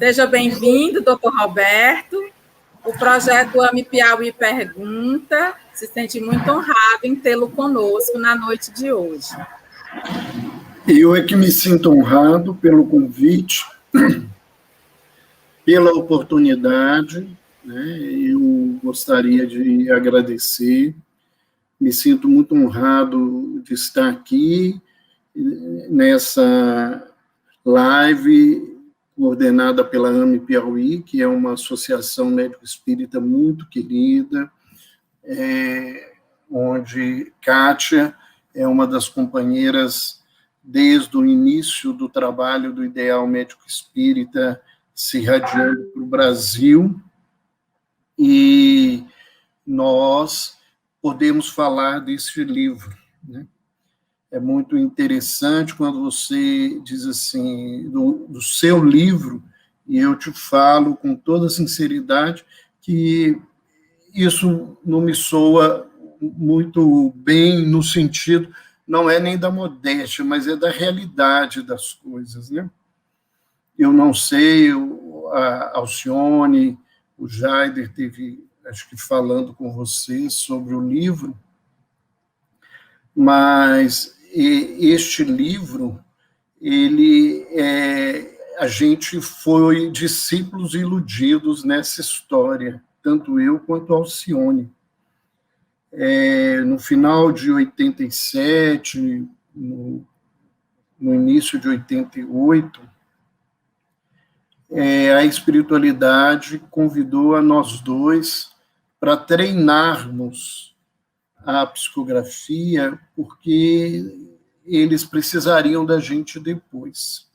Seja bem-vindo, doutor Roberto. O projeto AME Piauí Pergunta se sente muito honrado em tê-lo conosco na noite de hoje. Eu é que me sinto honrado pelo convite, pela oportunidade, né? Eu gostaria de agradecer, me sinto muito honrado de estar aqui nessa live coordenada pela AME Piauí, que é uma associação médico-espírita muito querida, onde Kátia é uma das companheiras desde o início do trabalho do Ideal Médico Espírita, se irradiando para o Brasil, e nós podemos falar desse livro, né? É muito interessante quando você diz assim, do seu livro, e eu te falo com toda sinceridade que isso não me soa muito bem no sentido, não é nem da modéstia, mas é da realidade das coisas, né? Eu não sei, a Alcione, o Jaider teve, acho que falando com você sobre o livro, mas este livro, a gente foi discípulos iludidos nessa história, tanto eu quanto a Alcione. No final de 87, no início de 88, a espiritualidade convidou a nós dois para treinarmos a psicografia, porque eles precisariam da gente depois.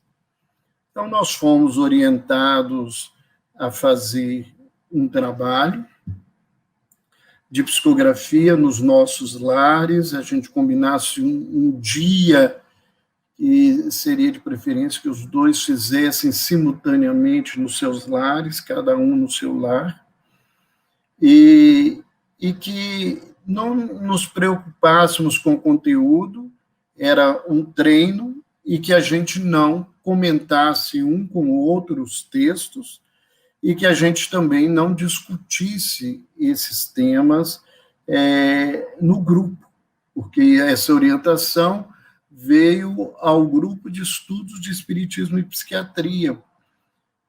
Então, nós fomos orientados a fazer um trabalho de psicografia nos nossos lares, a gente combinasse um dia que seria de preferência que os dois fizessem simultaneamente nos seus lares, cada um no seu lar, e que não nos preocupássemos com o conteúdo, era um treino, e que a gente não comentasse um com o outro os textos, e que a gente também não discutisse esses temas no grupo, porque essa orientação veio ao grupo de estudos de Espiritismo e Psiquiatria,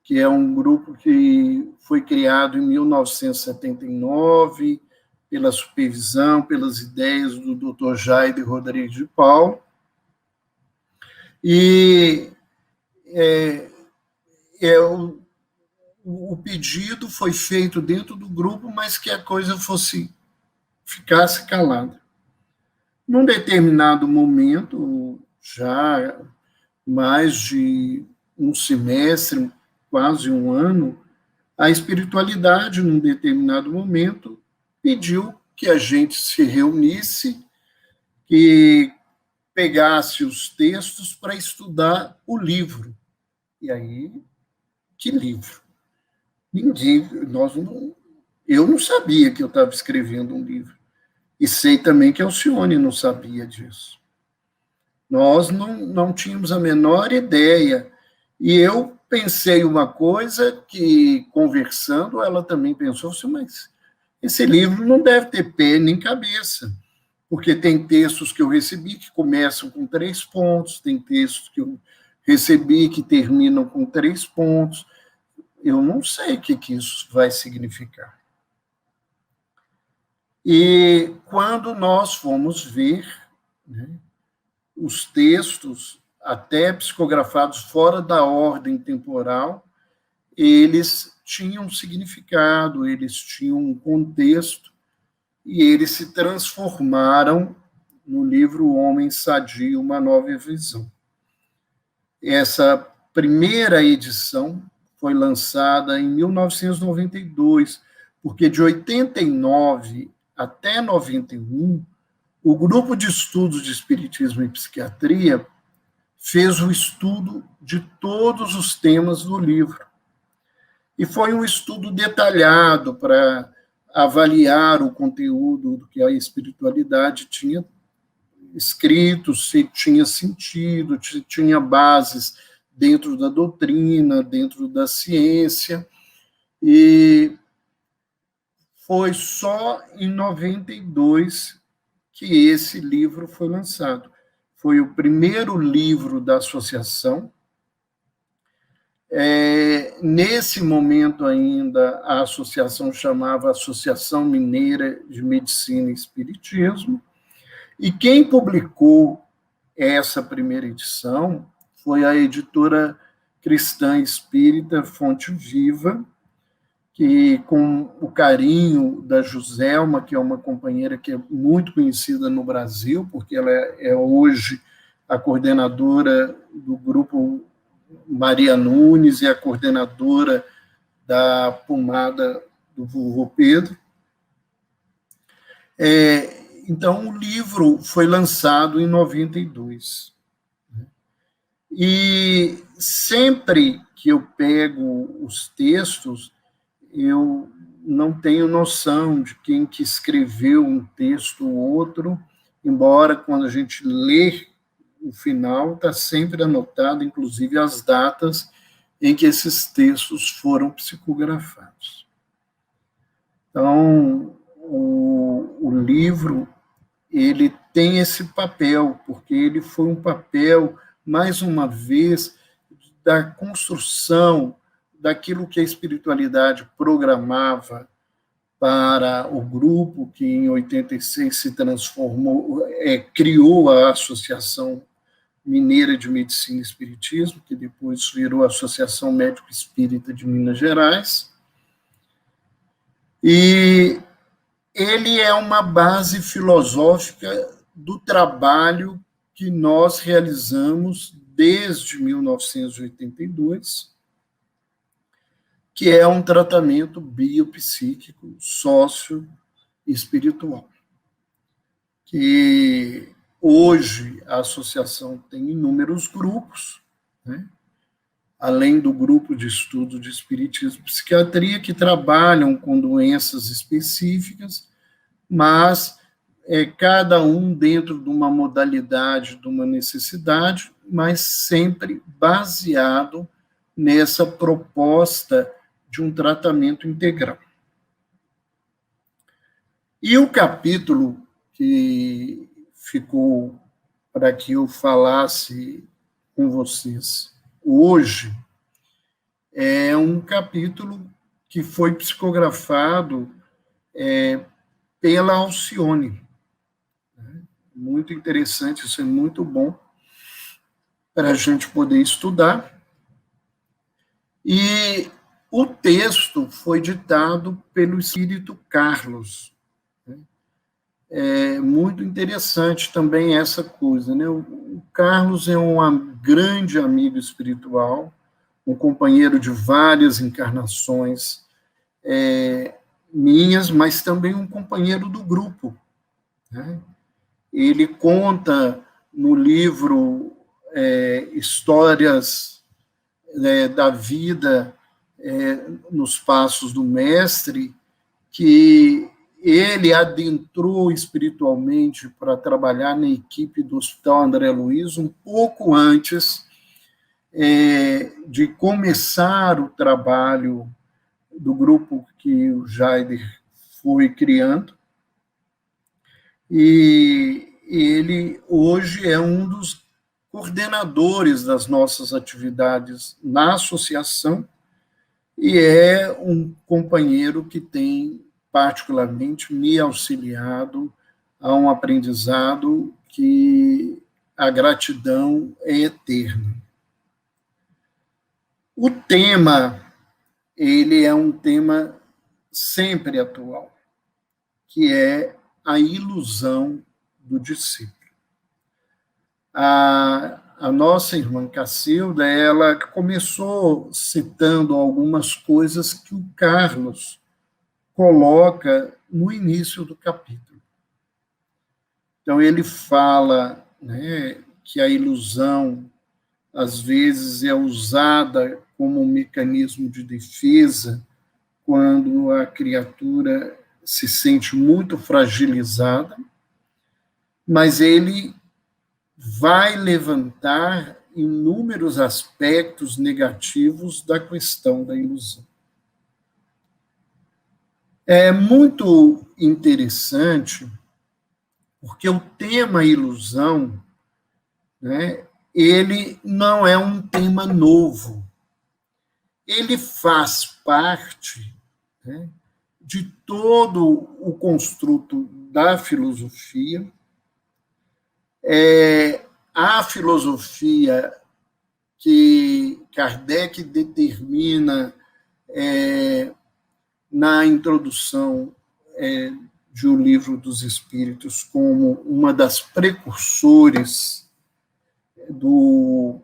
que é um grupo que foi criado em 1979, pela supervisão, pelas ideias do Dr. Jaider Rodrigues de Paulo, e o pedido foi feito dentro do grupo, mas que a coisa ficasse calada. Num determinado momento, já mais de um semestre, quase um ano, a espiritualidade, num determinado momento, pediu que a gente se reunisse, que pegasse os textos para estudar o livro. E aí, que livro? Eu não sabia que eu estava escrevendo um livro. E sei também que a Alcione não sabia disso. Nós não tínhamos a menor ideia. E eu pensei uma coisa que, conversando, ela também pensou assim, mas esse livro não deve ter pé nem cabeça, porque tem textos que eu recebi que começam com 3 pontos, tem textos que eu recebi que terminam com 3 pontos. Eu não sei o que isso vai significar. E quando nós fomos ver, né, os textos, até psicografados fora da ordem temporal, eles tinham significado, eles tinham um contexto, e eles se transformaram no livro O Homem Sadio, Uma Nova Visão. Essa primeira edição foi lançada em 1992, porque de 89 até 91, o grupo de estudos de Espiritismo e Psiquiatria fez o estudo de todos os temas do livro. E foi um estudo detalhado para avaliar o conteúdo do que a espiritualidade tinha escrito, se tinha sentido, se tinha bases dentro da doutrina, dentro da ciência, e foi só em 92 que esse livro foi lançado. Foi o primeiro livro da associação. Nesse momento ainda, a associação chamava Associação Mineira de Medicina e Espiritismo, e quem publicou essa primeira edição foi a editora cristã espírita Fonte Viva, que, com o carinho da Joselma, que é uma companheira que é muito conhecida no Brasil, porque ela é hoje a coordenadora do grupo Maria Nunes e a coordenadora da pomada do Vovô Pedro. Então, o livro foi lançado em 92. E sempre que eu pego os textos, eu não tenho noção de quem que escreveu um texto ou outro, embora quando a gente lê o final, está sempre anotado, inclusive, as datas em que esses textos foram psicografados. Então, o livro, ele tem esse papel, porque ele foi um papel, mais uma vez, da construção daquilo que a espiritualidade programava para o grupo, que em 86 se transformou, criou a Associação Mineira de Medicina e Espiritismo, que depois virou a Associação Médico Espírita de Minas Gerais. E ele é uma base filosófica do trabalho que nós realizamos desde 1982, que é um tratamento biopsíquico, sócio-espiritual, que hoje a associação tem inúmeros grupos, né? Além do grupo de estudo de espiritismo e psiquiatria, que trabalham com doenças específicas, mas cada um dentro de uma modalidade, de uma necessidade, mas sempre baseado nessa proposta de um tratamento integral. E o capítulo que ficou para que eu falasse com vocês hoje é um capítulo que foi psicografado pela Alcione. Muito interessante, isso é muito bom para a gente poder estudar. E o texto foi ditado pelo Espírito Carlos. É muito interessante também essa coisa, né? O Carlos é um grande amigo espiritual, um companheiro de várias encarnações minhas, mas também um companheiro do grupo, né? Ele conta no livro Histórias da Vida nos Passos do Mestre, que ele adentrou espiritualmente para trabalhar na equipe do Hospital André Luiz um pouco antes de começar o trabalho do grupo que o Jaider foi criando. E ele hoje é um dos coordenadores das nossas atividades na associação e é um companheiro que tem particularmente me auxiliado a um aprendizado que a gratidão é eterna. O tema, ele é um tema sempre atual, que é a ilusão do discípulo. A nossa irmã Cacilda, ela começou citando algumas coisas que o Carlos coloca no início do capítulo. Então, ele fala, né, que a ilusão, às vezes, é usada como um mecanismo de defesa quando a criatura se sente muito fragilizada, mas ele vai levantar inúmeros aspectos negativos da questão da ilusão. É muito interessante, porque o tema ilusão, né, ele não é um tema novo. Ele faz parte, né, de todo o construto da filosofia. A filosofia que Kardec determina na introdução de O Livro dos Espíritos como uma das precursores do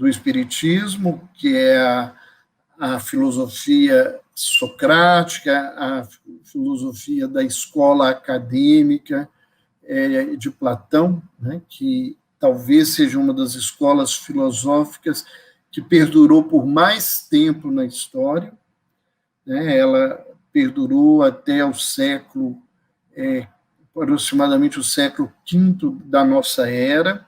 Espiritismo, que é a filosofia socrática, a filosofia da escola acadêmica de Platão, né, que talvez seja uma das escolas filosóficas que perdurou por mais tempo na história, né? Ela perdurou até o século, aproximadamente o século V da nossa era,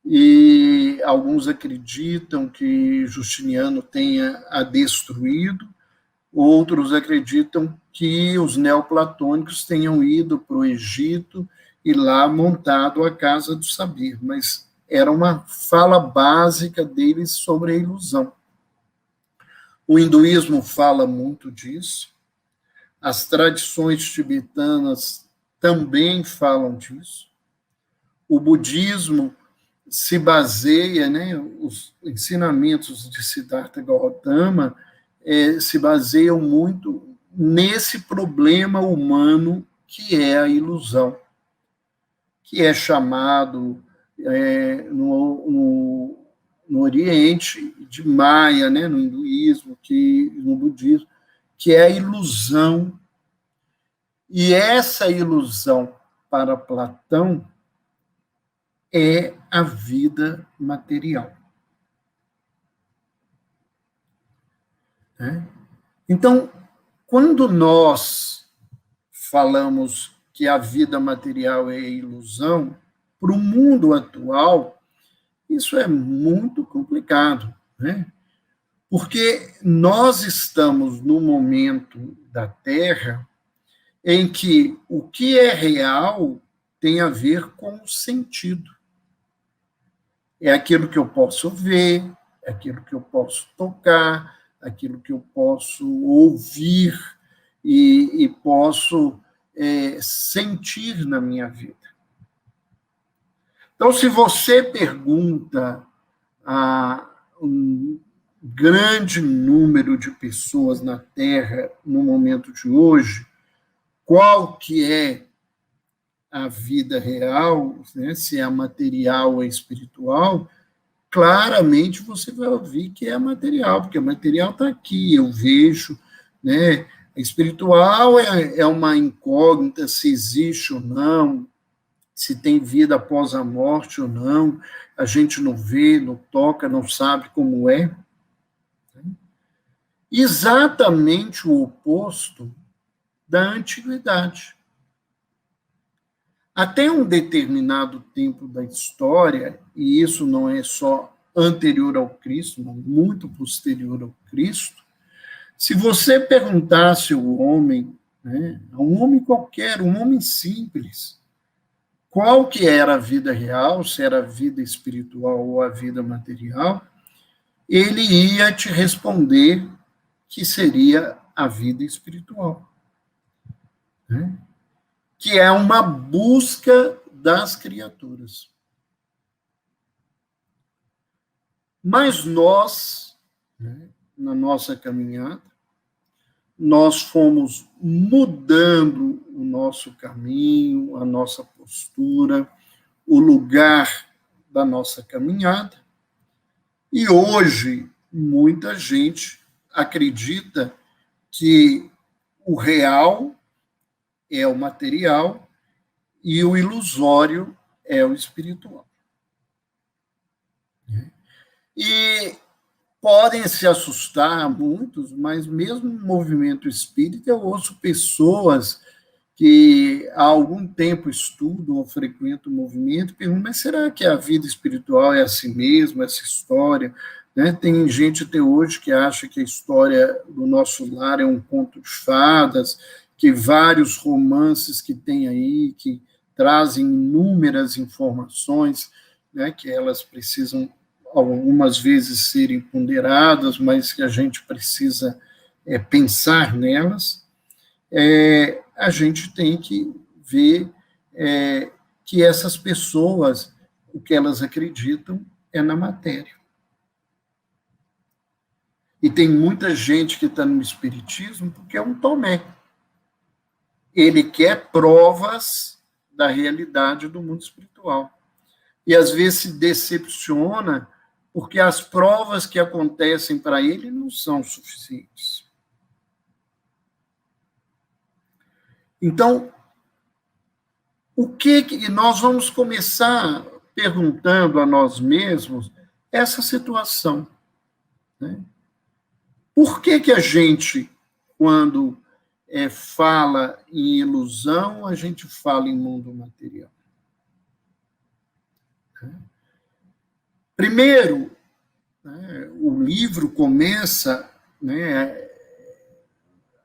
e alguns acreditam que Justiniano tenha a destruído, outros acreditam que os neoplatônicos tenham ido para o Egito e lá montado a Casa do Saber, mas era uma fala básica deles sobre a ilusão. O hinduísmo fala muito disso, as tradições tibetanas também falam disso, o budismo se baseia, né, os ensinamentos de Siddhartha Gautama se baseiam muito nesse problema humano que é a ilusão, que é chamado no Oriente de Maya, né, no hinduísmo, no budismo, que é a ilusão. E essa ilusão, para Platão, é a vida material. Então, quando nós falamos que a vida material é ilusão, para o mundo atual, isso é muito complicado, né? Porque nós estamos no momento da Terra em que o que é real tem a ver com o sentido. É aquilo que eu posso ver, é aquilo que eu posso tocar, aquilo que eu posso ouvir e posso sentir na minha vida. Então, se você pergunta a um grande número de pessoas na Terra no momento de hoje, qual que é a vida real, né, se é material ou espiritual, claramente você vai ouvir que é material, porque o material está aqui, eu vejo, né? A espiritual é uma incógnita, se existe ou não, se tem vida após a morte ou não, a gente não vê, não toca, não sabe como é. Exatamente o oposto da antiguidade. Até um determinado tempo da história, e isso não é só anterior ao Cristo, mas muito posterior ao Cristo, se você perguntasse ao homem, né, a um homem qualquer, um homem simples, qual que era a vida real, se era a vida espiritual ou a vida material, ele ia te responder que seria a vida espiritual, né? Que é uma busca das criaturas. Mas nós, né, na nossa caminhada, nós fomos mudando o nosso caminho, a nossa postura, o lugar da nossa caminhada, e hoje muita gente acredita que o real é o material e o ilusório é o espiritual. E podem se assustar muitos, mas mesmo no movimento espírita eu ouço pessoas que há algum tempo estudo ou frequento o movimento, pergunto, mas será que a vida espiritual é assim mesmo, essa história? Né? Tem gente até hoje que acha que a história do nosso lar é um conto de fadas, que vários romances que tem aí, que trazem inúmeras informações, né, que elas precisam, algumas vezes, serem ponderadas, mas que a gente precisa pensar nelas. A gente tem que ver que essas pessoas, o que elas acreditam é na matéria. E tem muita gente que está no espiritismo porque é um Tomé. Ele quer provas da realidade do mundo espiritual. E às vezes se decepciona porque as provas que acontecem para ele não são suficientes. Então, o que nós vamos começar perguntando a nós mesmos essa situação, né? Por que a gente, quando fala em ilusão, a gente fala em mundo material? Primeiro, né, o livro começa, né,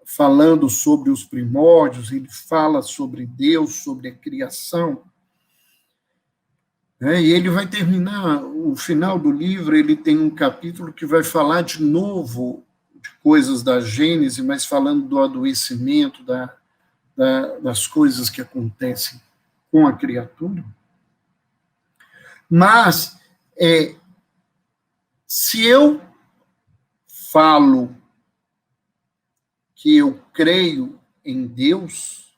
falando sobre os primórdios, ele fala sobre Deus, sobre a criação, né, e ele vai terminar, o final do livro, ele tem um capítulo que vai falar de novo de coisas da Gênese, mas falando do adoecimento, das coisas que acontecem com a criatura. Mas, se eu falo que eu creio em Deus,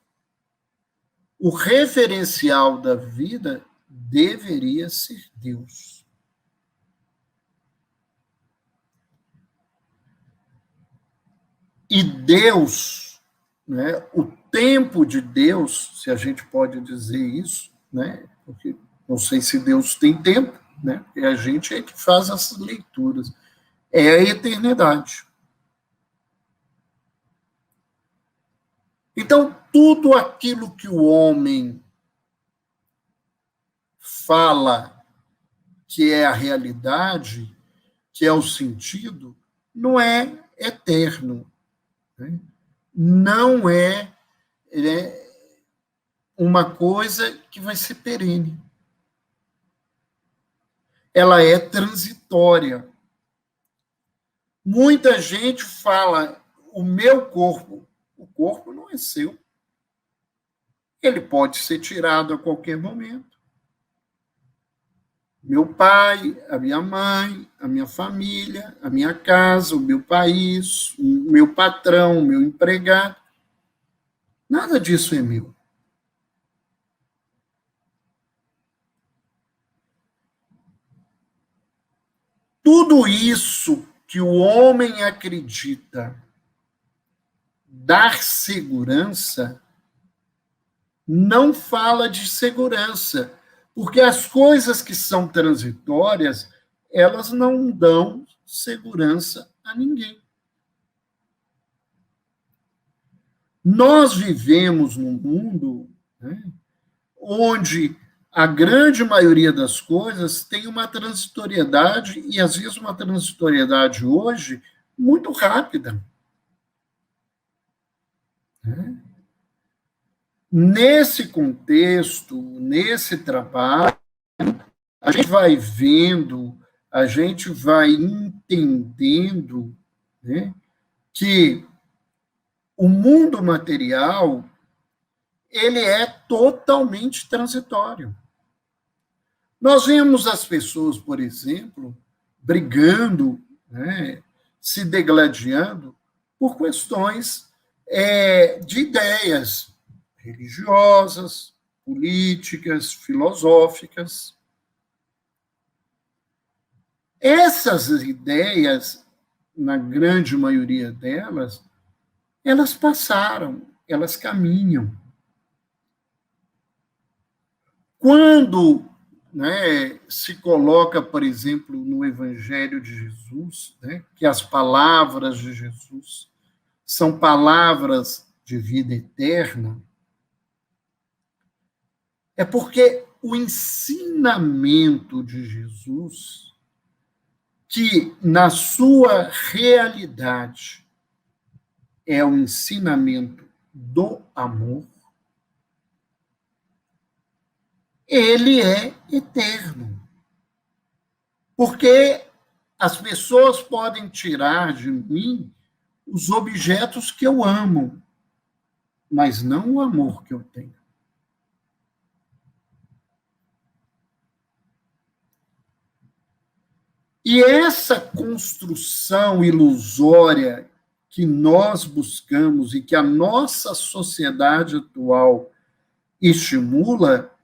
o referencial da vida deveria ser Deus. E Deus, né, o tempo de Deus, se a gente pode dizer isso, né, porque não sei se Deus tem tempo, né, e a gente é que faz essas leituras, é a eternidade. Então, tudo aquilo que o homem fala que é a realidade, que é o sentido, não é eterno. Né? Não é uma coisa que vai ser perene. Ela é transitória. Muita gente fala, o meu corpo não é seu. Ele pode ser tirado a qualquer momento. Meu pai, a minha mãe, a minha família, a minha casa, o meu país, o meu patrão, o meu empregado, nada disso é meu. Tudo isso que o homem acredita dar segurança, não fala de segurança, porque as coisas que são transitórias, elas não dão segurança a ninguém. Nós vivemos num mundo, né, onde a grande maioria das coisas tem uma transitoriedade, e às vezes uma transitoriedade hoje muito rápida. Né? Nesse contexto, nesse trabalho, a gente vai vendo, a gente vai entendendo, né, que o mundo material ele é totalmente transitório. Nós vemos as pessoas, por exemplo, brigando, né, se degladiando por questões de ideias religiosas, políticas, filosóficas. Essas ideias, na grande maioria delas, elas passaram, elas caminham. Quando, né, se coloca, por exemplo, no Evangelho de Jesus, né, que as palavras de Jesus são palavras de vida eterna, É porque o ensinamento de Jesus, que na sua realidade é o ensinamento do amor, ele é eterno. Porque as pessoas podem tirar de mim os objetos que eu amo, mas não o amor que eu tenho. E essa construção ilusória que nós buscamos e que a nossa sociedade atual estimula,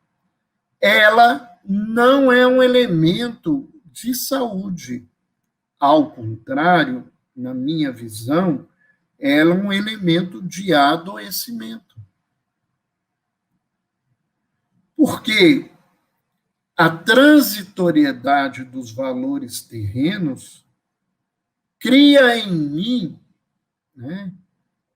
ela não é um elemento de saúde. Ao contrário, na minha visão, ela é um elemento de adoecimento. Porque a transitoriedade dos valores terrenos cria em mim, né,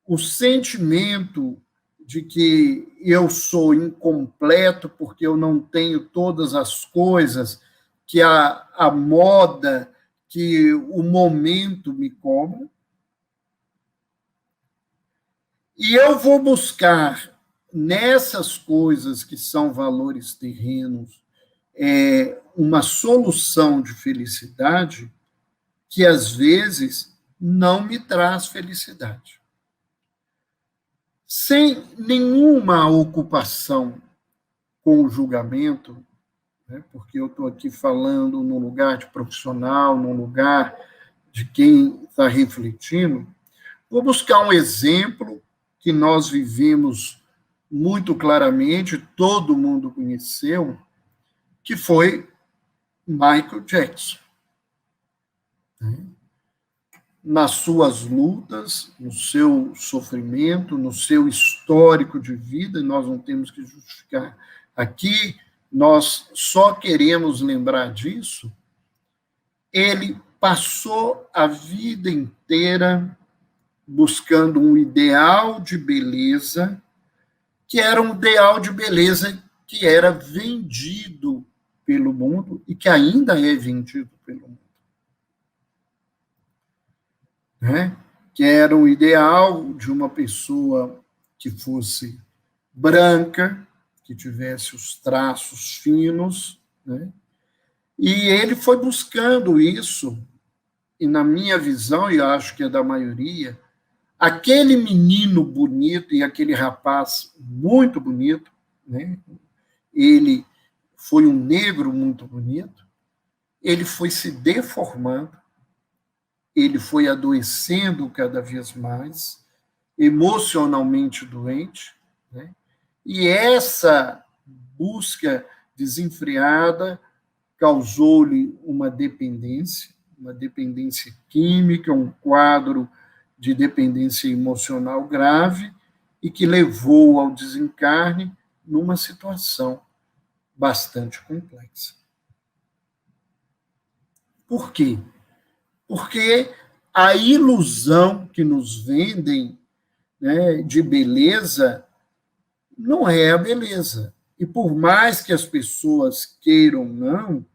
o sentimento de que eu sou incompleto porque eu não tenho todas as coisas que a moda, que o momento me cobra. E eu vou buscar nessas coisas que são valores terrenos uma solução de felicidade que às vezes não me traz felicidade. Sem nenhuma ocupação com o julgamento, né, porque eu estou aqui falando num lugar de profissional, num lugar de quem está refletindo, vou buscar um exemplo que nós vivemos muito claramente, todo mundo conheceu, que foi Michael Jackson. Nas suas lutas, no seu sofrimento, no seu histórico de vida, nós não temos que justificar aqui, nós só queremos lembrar disso, ele passou a vida inteira buscando um ideal de beleza, que era um ideal de beleza que era vendido pelo mundo e que ainda é vendido pelo mundo. Né? Que era um ideal de uma pessoa que fosse branca, que tivesse os traços finos, né? E ele foi buscando isso, e na minha visão, e acho que é da maioria, aquele menino bonito e aquele rapaz muito bonito, né? Ele foi um negro muito bonito, ele foi se deformando, ele foi adoecendo cada vez mais, emocionalmente doente, né? E essa busca desenfreada causou-lhe uma dependência química, um quadro de dependência emocional grave e que levou ao desencarne numa situação bastante complexa. Por quê? Porque a ilusão que nos vendem, né, de beleza não é a beleza. E por mais que as pessoas queiram não,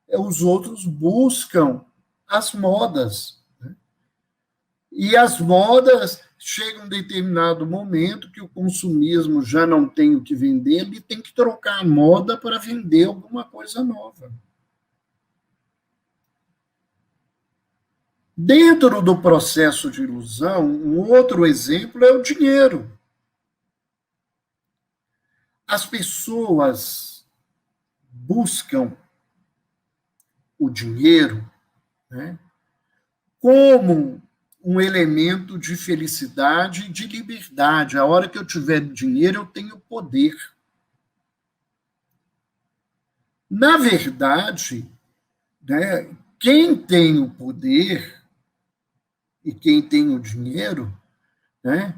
os outros buscam as modas. Né? E as modas chegam um determinado momento que o consumismo já não tem o que vender, ele tem que trocar a moda para vender alguma coisa nova. Dentro do processo de ilusão, um outro exemplo é o dinheiro. As pessoas buscam o dinheiro, né, como um elemento de felicidade e de liberdade. A hora que eu tiver dinheiro, eu tenho poder. Na verdade, né, quem tem o poder e quem tem o dinheiro, né,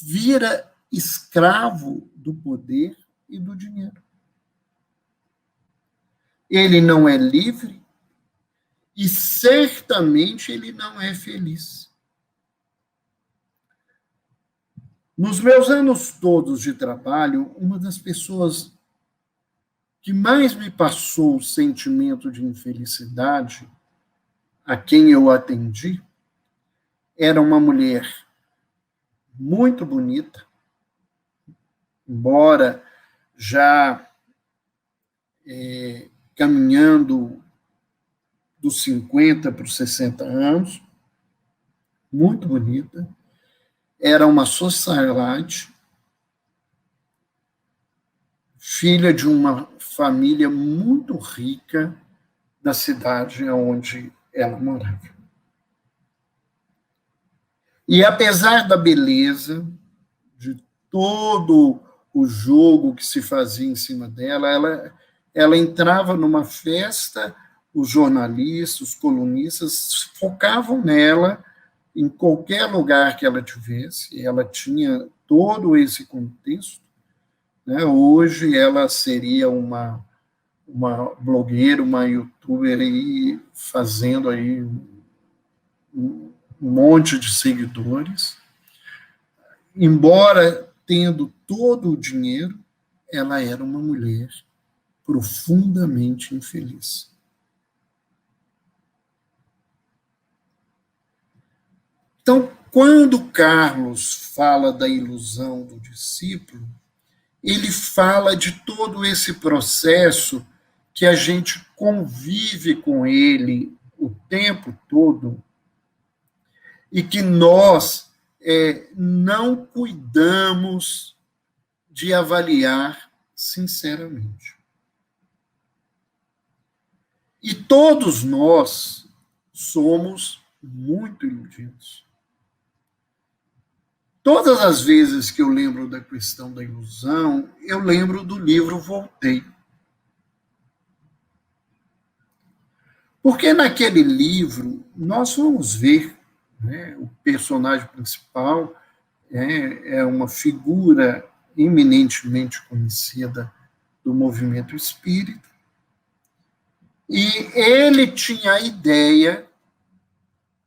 vira escravo do poder e do dinheiro. Ele não é livre e certamente ele não é feliz. Nos meus anos todos de trabalho, uma das pessoas que mais me passou o sentimento de infelicidade, a quem eu atendi, era uma mulher muito bonita, embora já caminhando dos 50 para os 60 anos, muito bonita, era uma socialite, filha de uma família muito rica da cidade onde ela morava. E apesar da beleza, de todo o jogo que se fazia em cima dela, ela entrava numa festa, os jornalistas, os colunistas focavam nela em qualquer lugar que ela tivesse, ela tinha todo esse contexto, né? Hoje ela seria uma blogueira, uma youtuber aí, fazendo aí um monte de seguidores. Embora tendo todo o dinheiro, ela era uma mulher profundamente infeliz. Então, quando Carlos fala da ilusão do discípulo, ele fala de todo esse processo que a gente convive com ele o tempo todo e que nós não cuidamos de avaliar sinceramente. E todos nós somos muito iludidos. Todas as vezes que eu lembro da questão da ilusão, eu lembro do livro Voltei. Porque naquele livro nós vamos ver, né, o personagem principal é uma figura eminentemente conhecida do movimento espírita, e ele tinha a ideia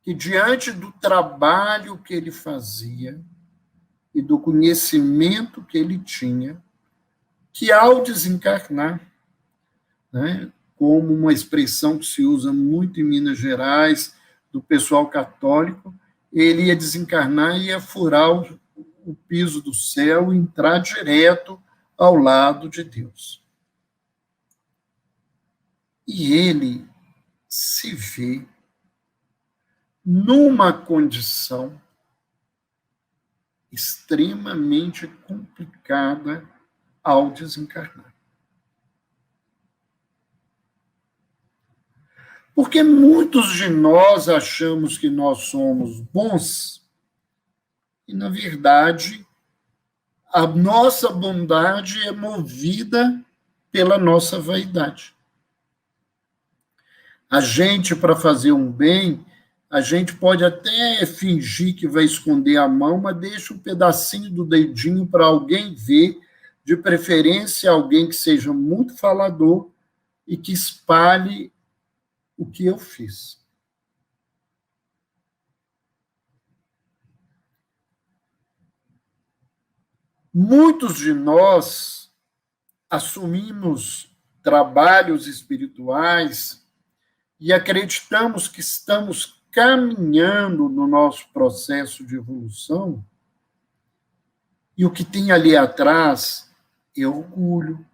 que, diante do trabalho que ele fazia e do conhecimento que ele tinha, que ao desencarnar, né, como uma expressão que se usa muito em Minas Gerais, do pessoal católico, ele ia desencarnar e ia furar o piso do céu e entrar direto ao lado de Deus. E ele se vê numa condição extremamente complicada ao desencarnar. Porque muitos de nós achamos que nós somos bons e, na verdade, a nossa bondade é movida pela nossa vaidade. A gente, para fazer um bem, a gente pode até fingir que vai esconder a mão, mas deixa um pedacinho do dedinho para alguém ver, de preferência alguém que seja muito falador e que espalhe o que eu fiz. Muitos de nós assumimos trabalhos espirituais e acreditamos que estamos caminhando no nosso processo de evolução, e o que tem ali atrás é orgulho,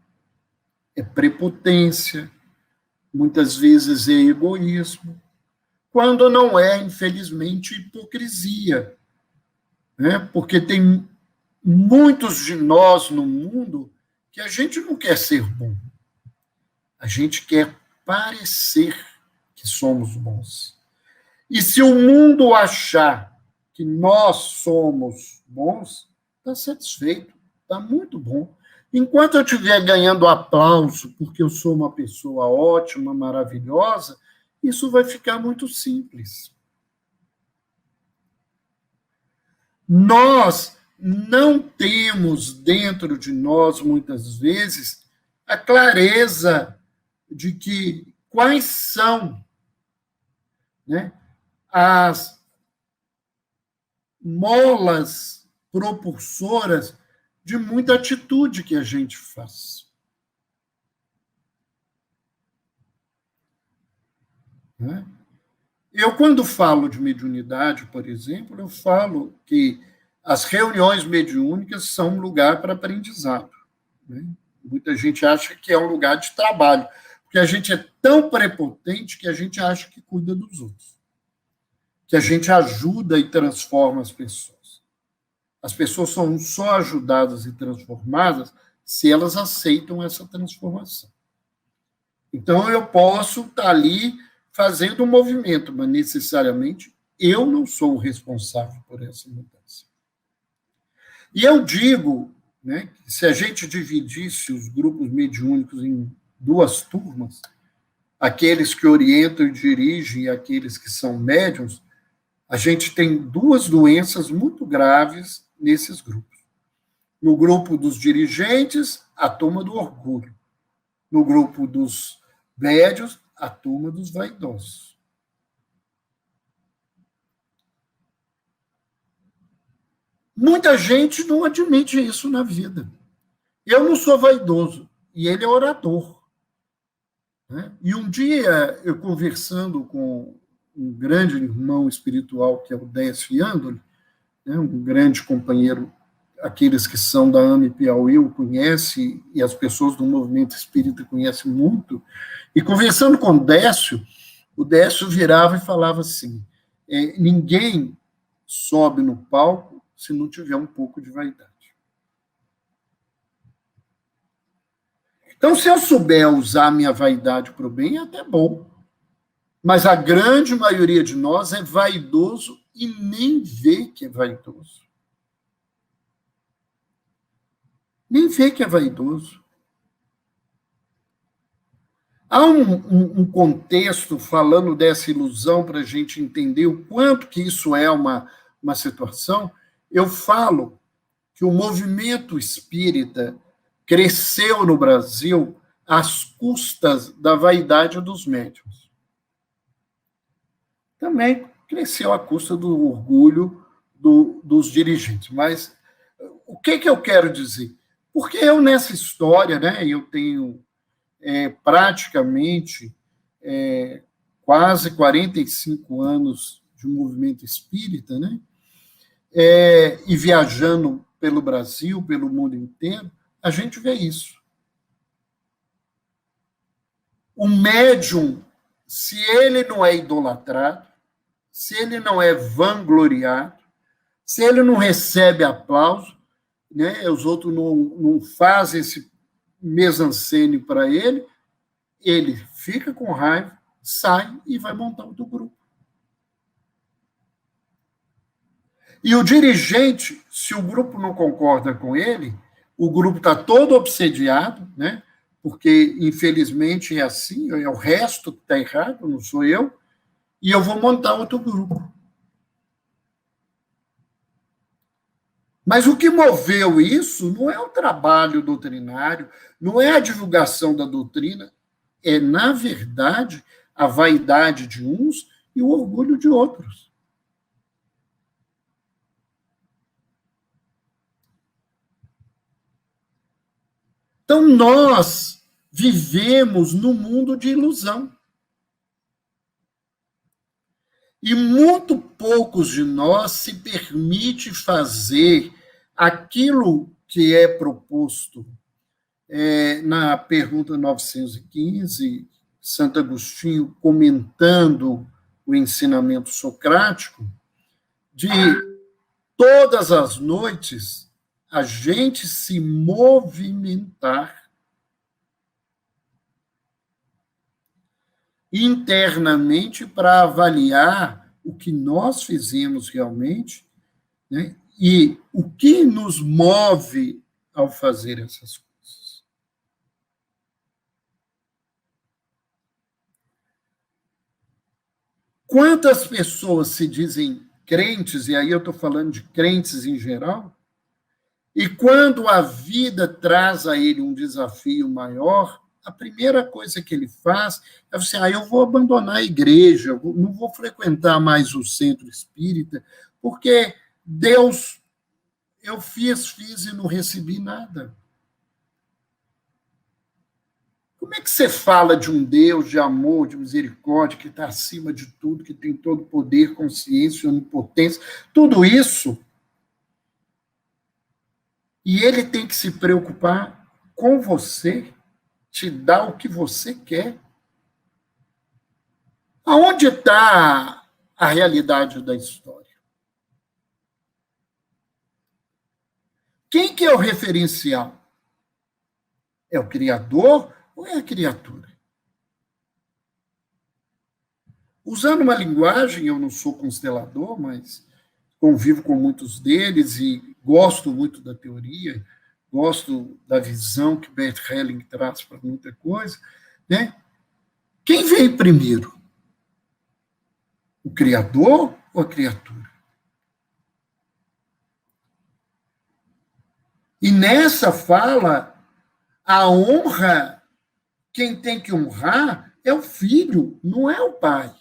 é prepotência, muitas vezes é egoísmo, quando não é, infelizmente, hipocrisia, né? Porque tem muitos de nós no mundo que a gente não quer ser bom, a gente quer parecer que somos bons. E se o mundo achar que nós somos bons, está satisfeito, está muito bom. Enquanto eu estiver ganhando aplauso porque eu sou uma pessoa ótima, maravilhosa, isso vai ficar muito simples. Nós não temos dentro de nós, muitas vezes, a clareza de que quais são, né, as molas propulsoras de muita atitude que a gente faz. Né? Eu, quando falo de mediunidade, por exemplo, eu falo que as reuniões mediúnicas são um lugar para aprendizado. Né? Muita gente acha que é um lugar de trabalho, porque a gente é tão prepotente que a gente acha que cuida dos outros, que a gente ajuda e transforma as pessoas. As pessoas são só ajudadas e transformadas se elas aceitam essa transformação. Então, eu posso estar ali fazendo um movimento, mas necessariamente eu não sou o responsável por essa mudança. E eu digo, né, que se a gente dividisse os grupos mediúnicos em duas turmas, aqueles que orientam e dirigem e aqueles que são médiuns, a gente tem duas doenças muito graves nesses grupos. No grupo dos dirigentes, a turma do orgulho. No grupo dos médiuns, a turma dos vaidosos. Muita gente não admite isso na vida. Eu não sou vaidoso, e ele é orador. Né? E um dia, eu conversando com um grande irmão espiritual, que é o Décio Iandoli, né, um grande companheiro, aqueles que são da AME Piauí o conhecem, e as pessoas do movimento espírita conhecem muito, e conversando com o Décio virava e falava assim, ninguém sobe no palco se não tiver um pouco de vaidade. Então, se eu souber usar a minha vaidade para o bem, é até bom. Mas a grande maioria de nós é vaidoso e nem vê que é vaidoso. Nem vê que é vaidoso. Há um contexto falando dessa ilusão para a gente entender o quanto que isso é uma situação. Eu falo que o movimento espírita cresceu no Brasil às custas da vaidade dos médiuns. Também cresceu à custa do orgulho dos dirigentes. Mas o que eu quero dizer? Porque eu, nessa história, né, eu tenho praticamente quase 45 anos de movimento espírita, né, e viajando pelo Brasil, pelo mundo inteiro, a gente vê isso. O médium, se ele não é idolatrado, se ele não é vangloriado, se ele não recebe aplauso, né, os outros não fazem esse mise-en-scène para ele fica com raiva, sai e vai montar outro grupo. E o dirigente, se o grupo não concorda com ele, o grupo está todo obsediado, né? Porque, infelizmente, é assim, é o resto que está errado, não sou eu, e eu vou montar outro grupo. Mas o que moveu isso não é o trabalho doutrinário, não é a divulgação da doutrina, é, na verdade, a vaidade de uns e o orgulho de outros. Então, nós vivemos num mundo de ilusão. E muito poucos de nós se permite fazer aquilo que é proposto na pergunta 915, Santo Agostinho comentando o ensinamento socrático, de todas as noites a gente se movimentar internamente para avaliar o que nós fizemos realmente, né, e o que nos move ao fazer essas coisas. Quantas pessoas se dizem crentes, e aí eu estou falando de crentes em geral, e quando a vida traz a ele um desafio maior, a primeira coisa que ele faz é assim, eu vou abandonar a igreja, não vou frequentar mais o centro espírita, porque Deus, eu fiz e não recebi nada. Como é que você fala de um Deus de amor, de misericórdia, que está acima de tudo, que tem todo poder, consciência, onipotência, tudo isso, e ele tem que se preocupar com você, te dar o que você quer? Aonde está a realidade da história? Quem que é o referencial? É o Criador ou é a criatura? Usando uma linguagem, eu não sou constelador, mas convivo com muitos deles e gosto muito da teoria, gosto da visão que Bert Helling traz para muita coisa, né? Quem veio primeiro? O Criador ou a criatura? E nessa fala, a honra, quem tem que honrar é o filho, não é o pai.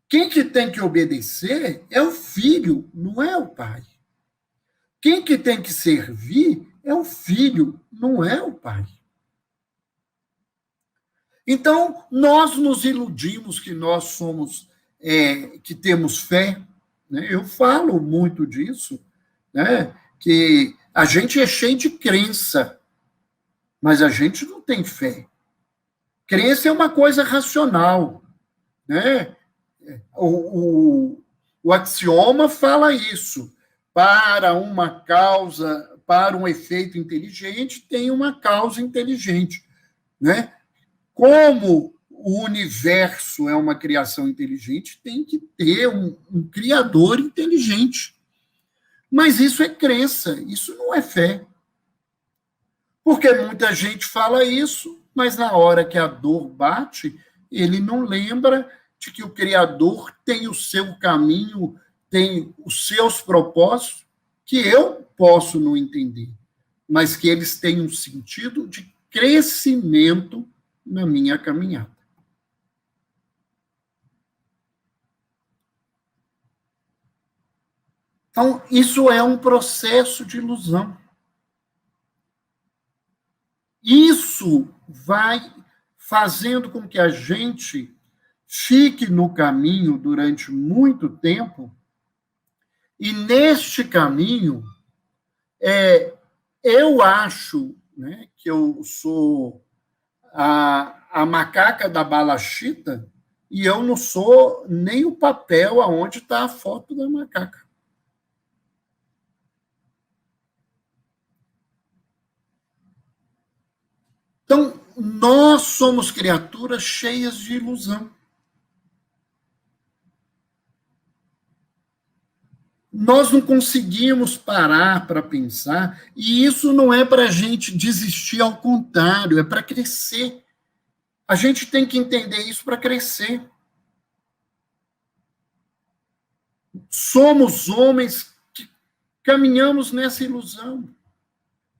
Quem que tem que obedecer é o filho, não é o pai. Quem que tem que servir é o filho, não é o pai. Então, nós nos iludimos que nós somos, que temos fé, né? Eu falo muito disso, né? Que a gente é cheio de crença, mas a gente não tem fé. Crença é uma coisa racional, né? O axioma fala isso. Para uma causa, para um efeito inteligente, tem uma causa inteligente, né? Como o universo é uma criação inteligente, tem que ter um criador inteligente. Mas isso é crença, isso não é fé. Porque muita gente fala isso, mas na hora que a dor bate, ele não lembra de que o Criador tem o seu caminho, tem os seus propósitos, que eu posso não entender, mas que eles têm um sentido de crescimento na minha caminhada. Então, isso é um processo de ilusão. Isso vai fazendo com que a gente fique no caminho durante muito tempo, e neste caminho, eu acho, né, que eu sou a macaca da balachita, e eu não sou nem o papel aonde está a foto da macaca. Então, nós somos criaturas cheias de ilusão. Nós não conseguimos parar para pensar, e isso não é para a gente desistir, ao contrário, é para crescer. A gente tem que entender isso para crescer. Somos homens que caminhamos nessa ilusão,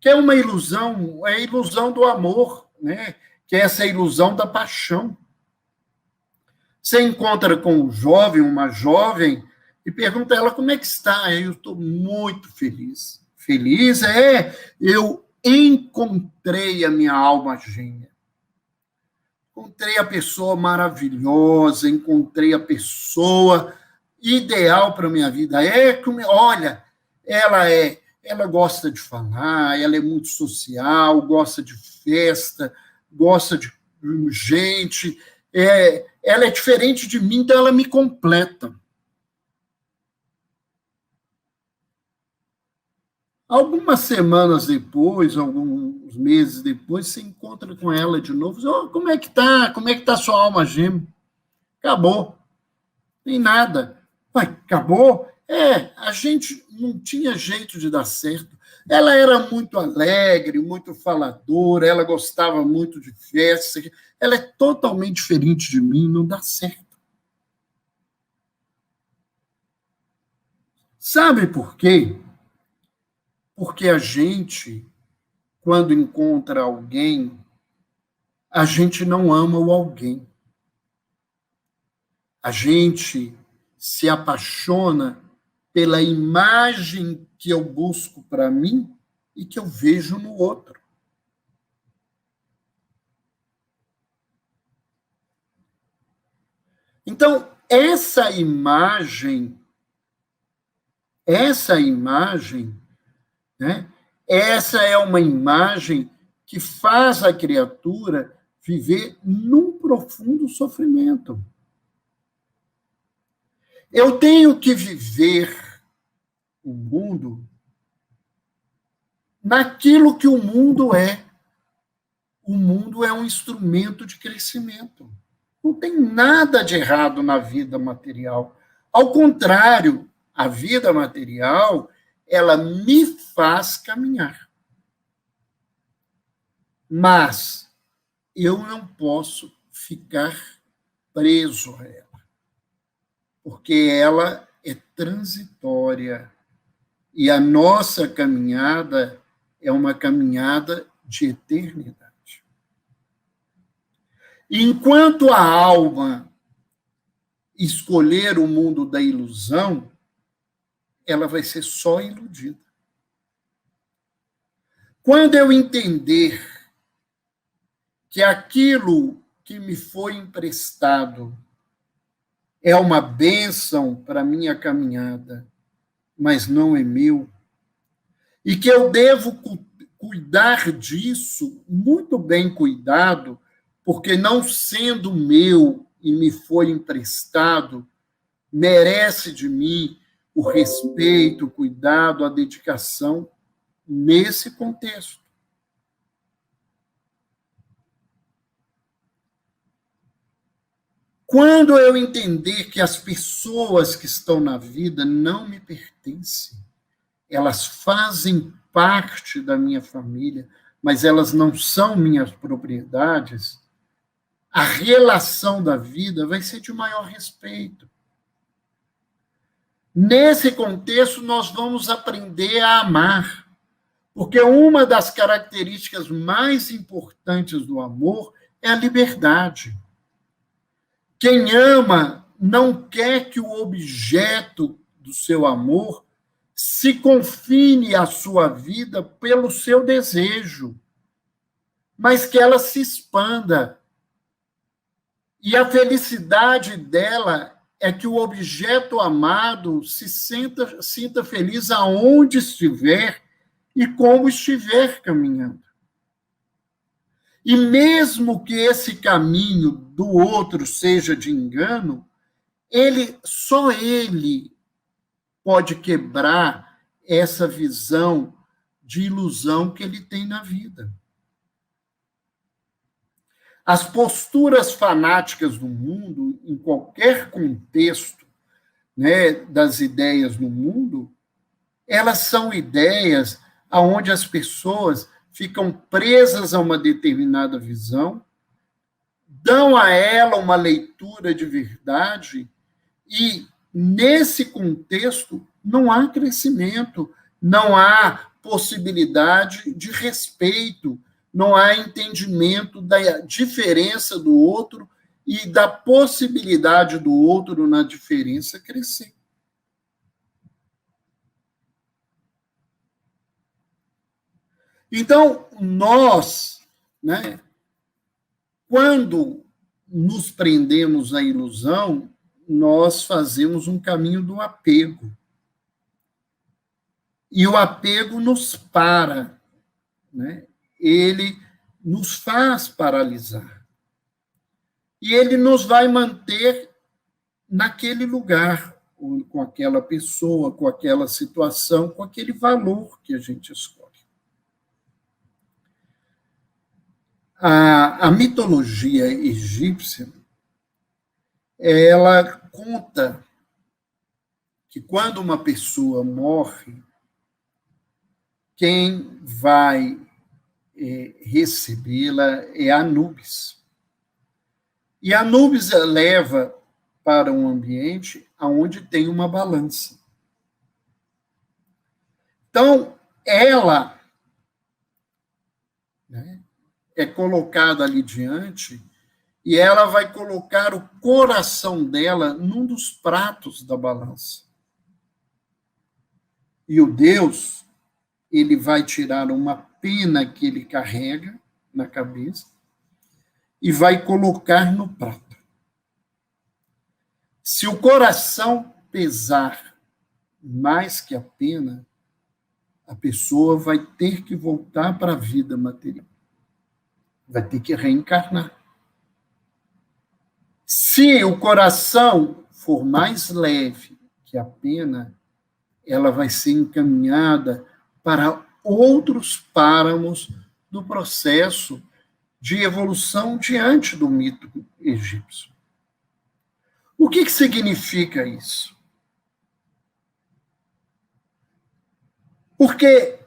que é uma ilusão, é a ilusão do amor, né? Que é essa ilusão da paixão. Você encontra com um jovem, uma jovem, e pergunta a ela como é que está. Eu estou muito feliz. Feliz eu encontrei a minha alma gêmea. Encontrei a pessoa maravilhosa, encontrei a pessoa ideal para a minha vida. Olha, ela gosta de falar, ela é muito social, gosta de festa, gosta de gente, ela é diferente de mim, então ela me completa. Algumas semanas depois, alguns meses depois, você encontra com ela de novo. Oh, como é que tá? Como é que tá sua alma gêmea? Acabou. Nem nada. Mas acabou? A gente não tinha jeito de dar certo. Ela era muito alegre, muito faladora, ela gostava muito de festa. Ela é totalmente diferente de mim, não dá certo. Sabe por quê? Porque a gente, quando encontra alguém, a gente não ama o alguém. A gente se apaixona pela imagem que eu busco para mim e que eu vejo no outro. Então, essa imagem, né, essa é uma imagem que faz a criatura viver num profundo sofrimento. Eu tenho que viver o mundo naquilo que o mundo é. O mundo é um instrumento de crescimento. Não tem nada de errado na vida material. Ao contrário, a vida material, ela me faz caminhar. Mas eu não posso ficar preso a ela, porque ela é transitória. E a nossa caminhada é uma caminhada de eternidade. Enquanto a alma escolher o mundo da ilusão, ela vai ser só iludida. Quando eu entender que aquilo que me foi emprestado é uma bênção para a minha caminhada, mas não é meu, e que eu devo cuidar disso, muito bem cuidado, porque não sendo meu e me foi emprestado, merece de mim o respeito, o cuidado, a dedicação nesse contexto. Quando eu entender que as pessoas que estão na vida não me pertencem, elas fazem parte da minha família, mas elas não são minhas propriedades, a relação da vida vai ser de maior respeito. Nesse contexto, nós vamos aprender a amar, porque uma das características mais importantes do amor é a liberdade. Quem ama não quer que o objeto do seu amor se confine à sua vida pelo seu desejo, mas que ela se expanda. E a felicidade dela é que o objeto amado se sinta feliz aonde estiver e como estiver caminhando. E mesmo que esse caminho do outro seja de engano, só ele pode quebrar essa visão de ilusão que ele tem na vida. As posturas fanáticas do mundo, em qualquer contexto, né, das ideias no mundo, elas são ideias onde as pessoas ficam presas a uma determinada visão, dão a ela uma leitura de verdade e, nesse contexto, não há crescimento, não há possibilidade de respeito, não há entendimento da diferença do outro e da possibilidade do outro na diferença crescer. Então, nós, né, quando nos prendemos à ilusão, nós fazemos um caminho do apego. E o apego nos para, né? Ele nos faz paralisar. E ele nos vai manter naquele lugar, com aquela pessoa, com aquela situação, com aquele valor que a gente escolhe. A mitologia egípcia, ela conta que quando uma pessoa morre, quem vai recebê-la é Anubis. E Anubis leva para um ambiente onde tem uma balança. Então, ela, né, é colocada ali diante e ela vai colocar o coração dela num dos pratos da balança. E o Deus, ele vai tirar uma pena que ele carrega na cabeça e vai colocar no prato. Se o coração pesar mais que a pena, a pessoa vai ter que voltar para a vida material. Vai ter que reencarnar. Se o coração for mais leve que a pena, ela vai ser encaminhada para outros páramos do processo de evolução diante do mito egípcio. O que significa isso? Porque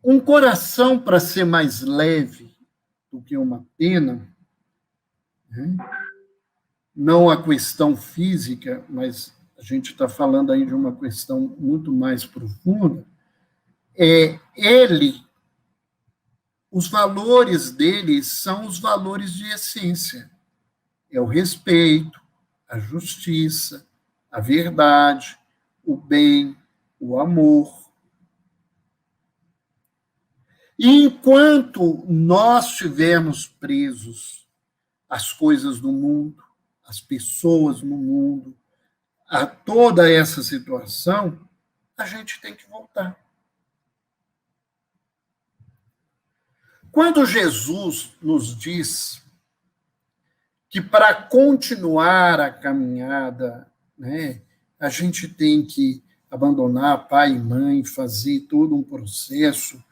um coração, para ser mais leve do que uma pena, né? Não a questão física, mas a gente está falando aí de uma questão muito mais profunda, os valores dele são os valores de essência. É o respeito, a justiça, a verdade, o bem, o amor. E enquanto nós estivermos presos às coisas do mundo, às pessoas no mundo, a toda essa situação, a gente tem que voltar. Quando Jesus nos diz que para continuar a caminhada, né, a gente tem que abandonar pai e mãe, fazer todo um processo,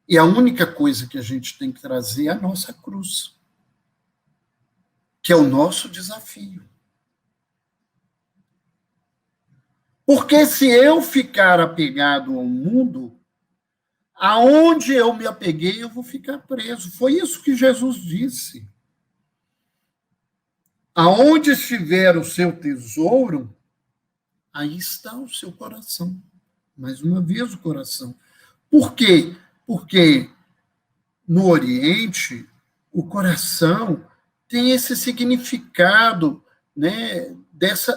e a única coisa que a gente tem que trazer é a nossa cruz, que é o nosso desafio. Porque se eu ficar apegado ao mundo, aonde eu me apeguei, eu vou ficar preso. Foi isso que Jesus disse. Aonde estiver o seu tesouro, aí está o seu coração. Mais uma vez o coração. Por quê? Porque no Oriente, o coração tem esse significado, né,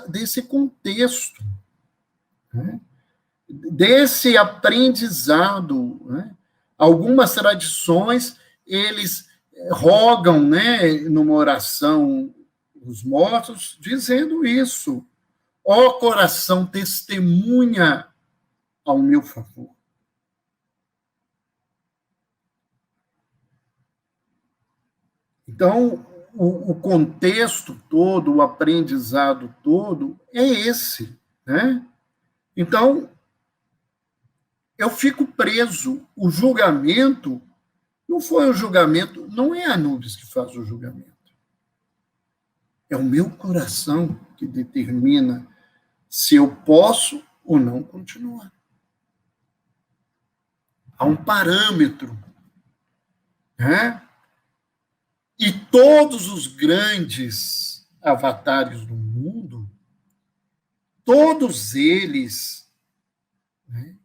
desse contexto, né, desse aprendizado. Né? Algumas tradições, eles rogam, né, numa oração, os mortos, dizendo isso: ó coração, testemunha ao meu favor. Então, o contexto todo, o aprendizado todo é esse, né? Então, eu fico preso. O julgamento não foi o julgamento, não é a Anubis que faz o julgamento. É o meu coração que determina se eu posso ou não continuar. Há um parâmetro, né? E todos os grandes avatares do mundo, todos eles, né,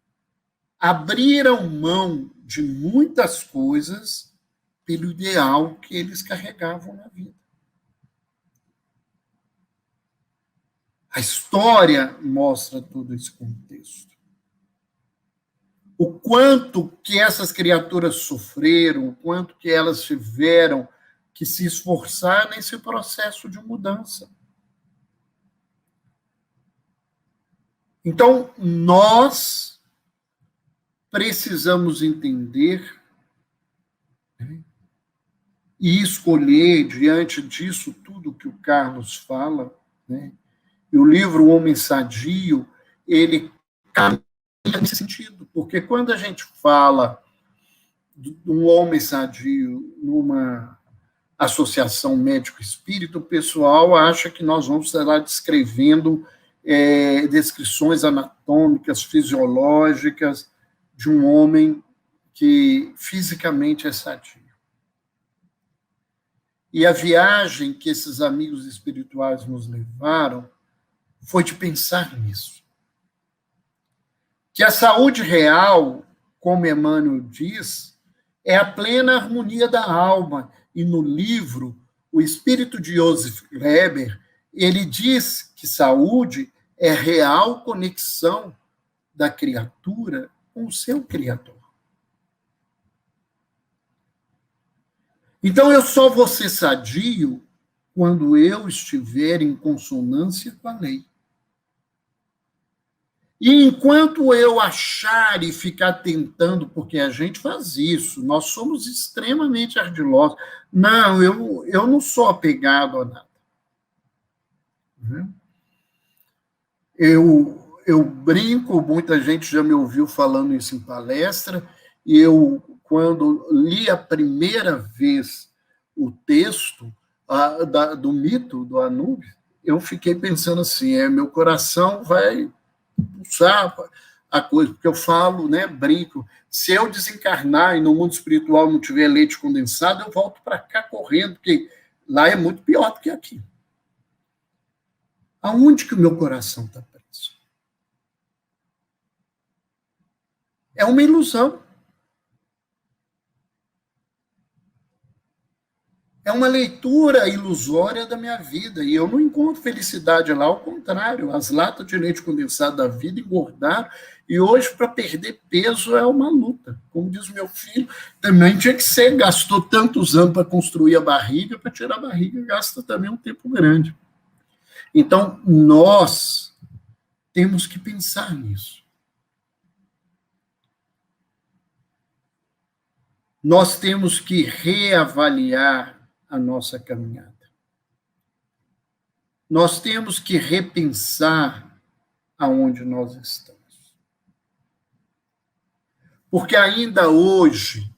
abriram mão de muitas coisas pelo ideal que eles carregavam na vida. A história mostra todo esse contexto. O quanto que essas criaturas sofreram, o quanto que elas tiveram que se esforçar nesse processo de mudança. Então, nós precisamos entender, né, e escolher, diante disso tudo que o Carlos fala, né, e o livro O Homem Sadio, ele caminha nesse sentido, porque quando a gente fala de um homem sadio numa associação médico-espírita, o pessoal acha que nós vamos estar lá descrevendo descrições anatômicas, fisiológicas de um homem que fisicamente é sadio. E a viagem que esses amigos espirituais nos levaram foi de pensar nisso. Que a saúde real, como Emmanuel diz, é a plena harmonia da alma. E no livro, o espírito de Joseph Weber, ele diz que saúde é real conexão da criatura com o seu Criador. Então, eu só vou ser sadio quando eu estiver em consonância com a lei. E enquanto eu achar e ficar tentando, porque a gente faz isso, nós somos extremamente ardilosos. Não, eu não sou apegado a nada. Eu brinco, muita gente já me ouviu falando isso em palestra, e eu, quando li a primeira vez o texto do mito do Anubis, eu fiquei pensando assim, meu coração vai pulsar a coisa, porque eu falo, brinco, se eu desencarnar e no mundo espiritual não tiver leite condensado, eu volto para cá correndo, porque lá é muito pior do que aqui. Aonde que o meu coração está preso? É uma ilusão. É uma leitura ilusória da minha vida, e eu não encontro felicidade lá, ao contrário, as latas de leite condensado da vida engordaram, e hoje, para perder peso, é uma luta. Como diz meu filho, também tinha que ser, gastou tantos anos para construir a barriga, para tirar a barriga, gasta também um tempo grande. Então, nós temos que pensar nisso. Nós temos que reavaliar a nossa caminhada. Nós temos que repensar aonde nós estamos. Porque ainda hoje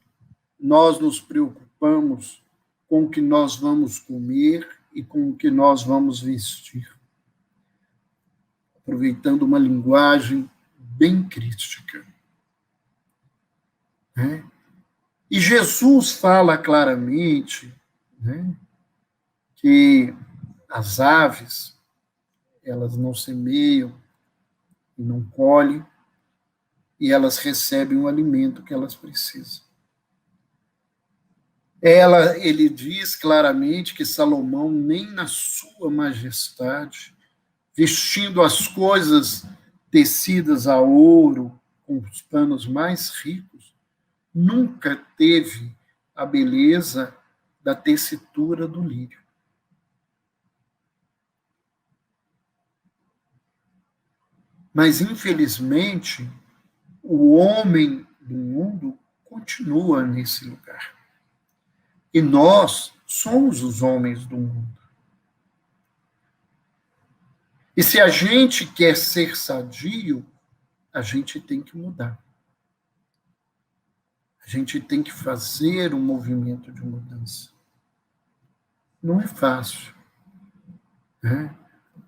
nós nos preocupamos com o que nós vamos comer e com o que nós vamos vestir. Aproveitando uma linguagem bem crítica. E Jesus fala claramente que as aves, elas não semeiam e não colhem, e elas recebem o alimento que elas precisam. Ele diz claramente que Salomão, nem na sua majestade, vestindo as coisas tecidas a ouro, com os panos mais ricos, nunca teve a beleza da tessitura do lírio. Mas, infelizmente, o homem do mundo continua nesse lugar. E nós somos os homens do mundo. E se a gente quer ser sadio, a gente tem que mudar. A gente tem que fazer um movimento de mudança. Não é fácil.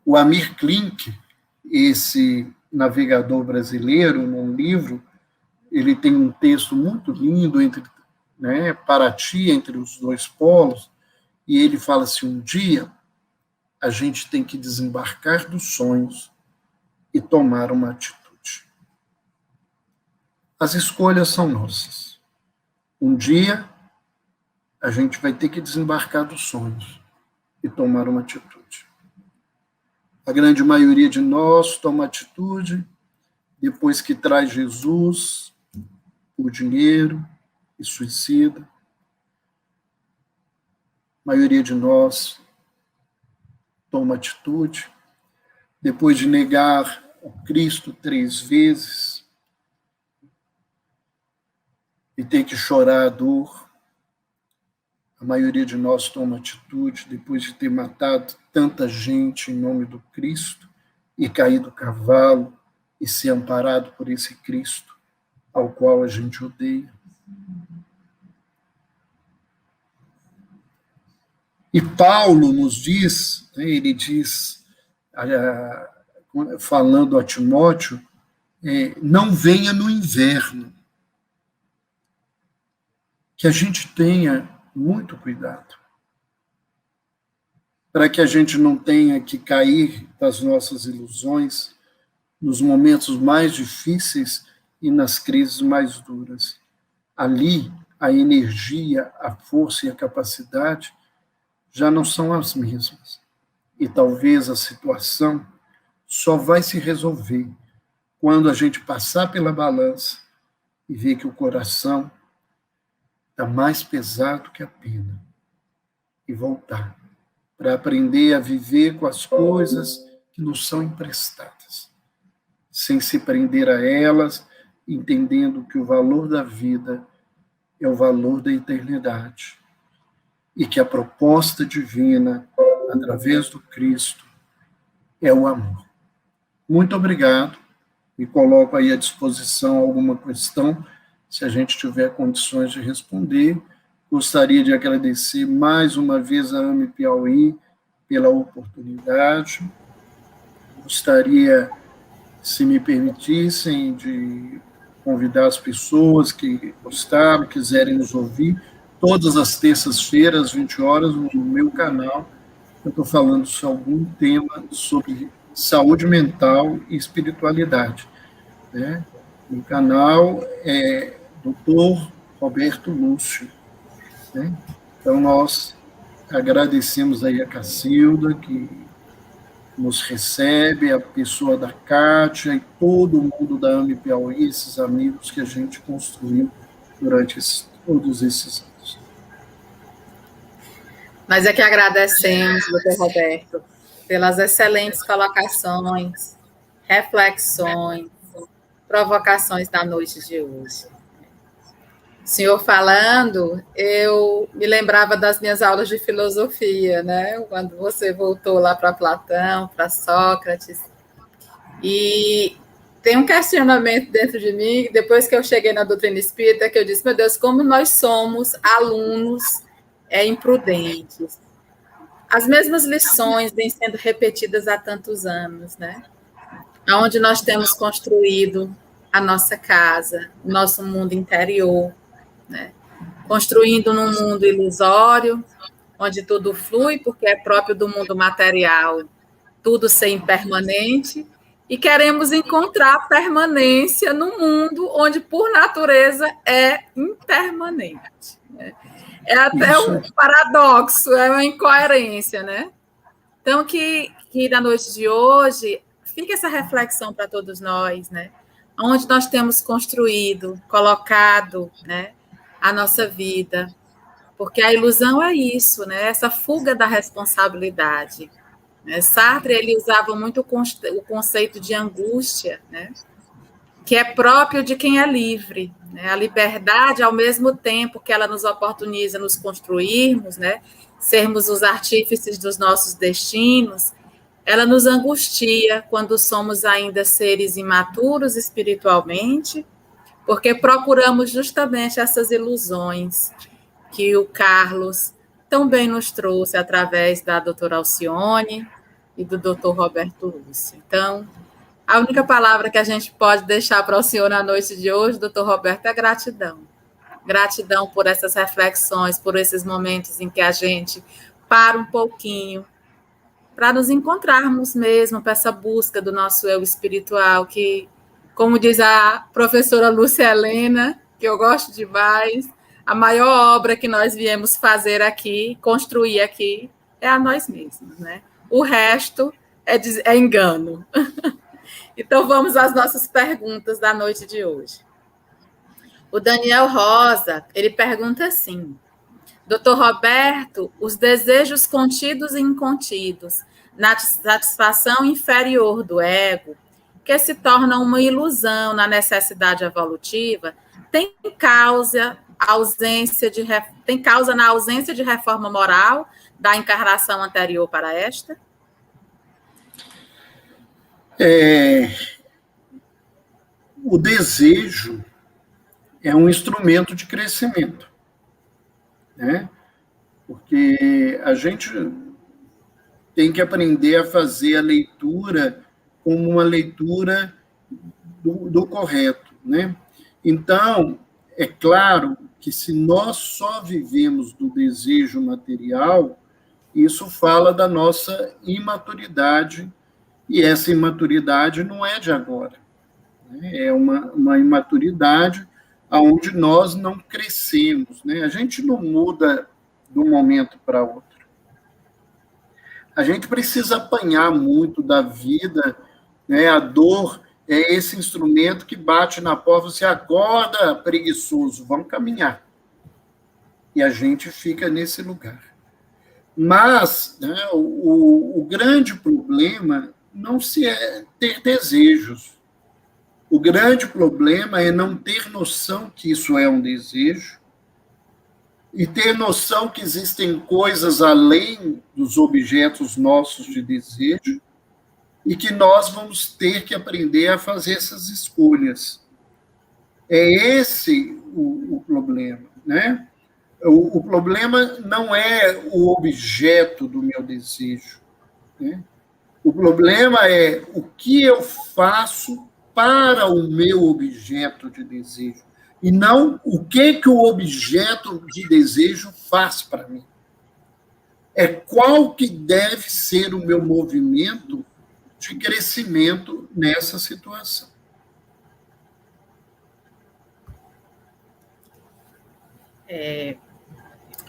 O Amir Klink, esse navegador brasileiro, num livro, ele tem um texto muito lindo entre Paraty, entre os dois polos, e ele fala assim, um dia a gente tem que desembarcar dos sonhos e tomar uma atitude. As escolhas são nossas. Um dia a gente vai ter que desembarcar dos sonhos e tomar uma atitude. A grande maioria de nós toma atitude depois que traz Jesus por dinheiro e suicida. A maioria de nós toma atitude depois de negar o Cristo 3 vezes e ter que chorar a dor. A maioria de nós toma atitude depois de ter matado tanta gente em nome do Cristo e cair do cavalo e ser amparado por esse Cristo ao qual a gente odeia. E Paulo nos diz, ele diz, falando a Timóteo, não venha no inverno. Que a gente tenha muito cuidado, para que a gente não tenha que cair das nossas ilusões nos momentos mais difíceis e nas crises mais duras. Ali, a energia, a força e a capacidade já não são as mesmas. E talvez a situação só vai se resolver quando a gente passar pela balança e ver que o coração está mais pesado que a pena, e voltar para aprender a viver com as coisas que nos são emprestadas, sem se prender a elas, entendendo que o valor da vida é o valor da eternidade e que a proposta divina, através do Cristo, é o amor. Muito obrigado. Me coloco aí à disposição alguma questão, se a gente tiver condições de responder. Gostaria de agradecer mais uma vez a AME Piauí pela oportunidade. Gostaria, se me permitissem, de convidar as pessoas que gostaram, quiserem nos ouvir, todas as terças-feiras, às 20 horas, no meu canal. Eu estou falando sobre algum tema sobre saúde mental e espiritualidade. Né? O canal é Dr. Roberto Lúcio. Né? Então, nós agradecemos aí a Cacilda, que nos recebe, a pessoa da Kátia e todo mundo da AME Piauí, esses amigos que a gente construiu durante todos esses anos. Nós é que agradecemos, doutor Roberto, pelas excelentes colocações, reflexões, provocações da noite de hoje. O senhor falando, eu me lembrava das minhas aulas de filosofia, né? Quando você voltou lá para Platão, para Sócrates. E tem um questionamento dentro de mim, depois que eu cheguei na doutrina espírita, que eu disse, meu Deus, como nós somos alunos imprudentes. As mesmas lições vêm sendo repetidas há tantos anos, né? Onde nós temos construído a nossa casa, o nosso mundo interior, né? Construindo num mundo ilusório, onde tudo flui, porque é próprio do mundo material, tudo ser impermanente, e queremos encontrar permanência no mundo onde, por natureza, é impermanente. Né? É até um paradoxo, é uma incoerência, né? Então, que na noite de hoje, fica essa reflexão para todos nós, né? Onde nós temos construído, colocado, né, a nossa vida. Porque a ilusão é isso, né? Essa fuga da responsabilidade. Né? Sartre, ele usava muito o conceito de angústia, né? Que é próprio de quem é livre. Né? A liberdade, ao mesmo tempo que ela nos oportuniza nos construirmos, né? Sermos os artífices dos nossos destinos, ela nos angustia quando somos ainda seres imaturos espiritualmente, porque procuramos justamente essas ilusões que o Carlos também nos trouxe através da doutora Alcione e do doutor Roberto Lúcio. Então, a única palavra que a gente pode deixar para o senhor na noite de hoje, doutor Roberto, é gratidão. Gratidão por essas reflexões, por esses momentos em que a gente para um pouquinho para nos encontrarmos mesmo, para essa busca do nosso eu espiritual, que, como diz a professora Lúcia Helena, que eu gosto demais, a maior obra que nós viemos fazer aqui, construir aqui, é a nós mesmos, né? O resto é engano. Então, vamos às nossas perguntas da noite de hoje. O Daniel Rosa, ele pergunta assim, doutor Roberto, os desejos contidos e incontidos, na satisfação inferior do ego, que se torna uma ilusão na necessidade evolutiva, tem causa na ausência de reforma moral da encarnação anterior para esta? O desejo é um instrumento de crescimento, né? Porque a gente tem que aprender a fazer a leitura como uma leitura do correto, né? Então, é claro que se nós só vivemos do desejo material, isso fala da nossa imaturidade, e essa imaturidade não é de agora, né? É uma imaturidade onde nós não crescemos, né? A gente não muda de um momento para outro. A gente precisa apanhar muito da vida, né? A dor é esse instrumento que bate na porta, você acorda preguiçoso, vamos caminhar. E a gente fica nesse lugar. Mas, né, o grande problema não se é ter desejos. O grande problema é não ter noção que isso é um desejo e ter noção que existem coisas além dos objetos nossos de desejo e que nós vamos ter que aprender a fazer essas escolhas. É esse o problema, né? O problema não é o objeto do meu desejo, né? O problema é o que eu faço para o meu objeto de desejo, e não o que o objeto de desejo faz para mim. É qual que deve ser o meu movimento de crescimento nessa situação.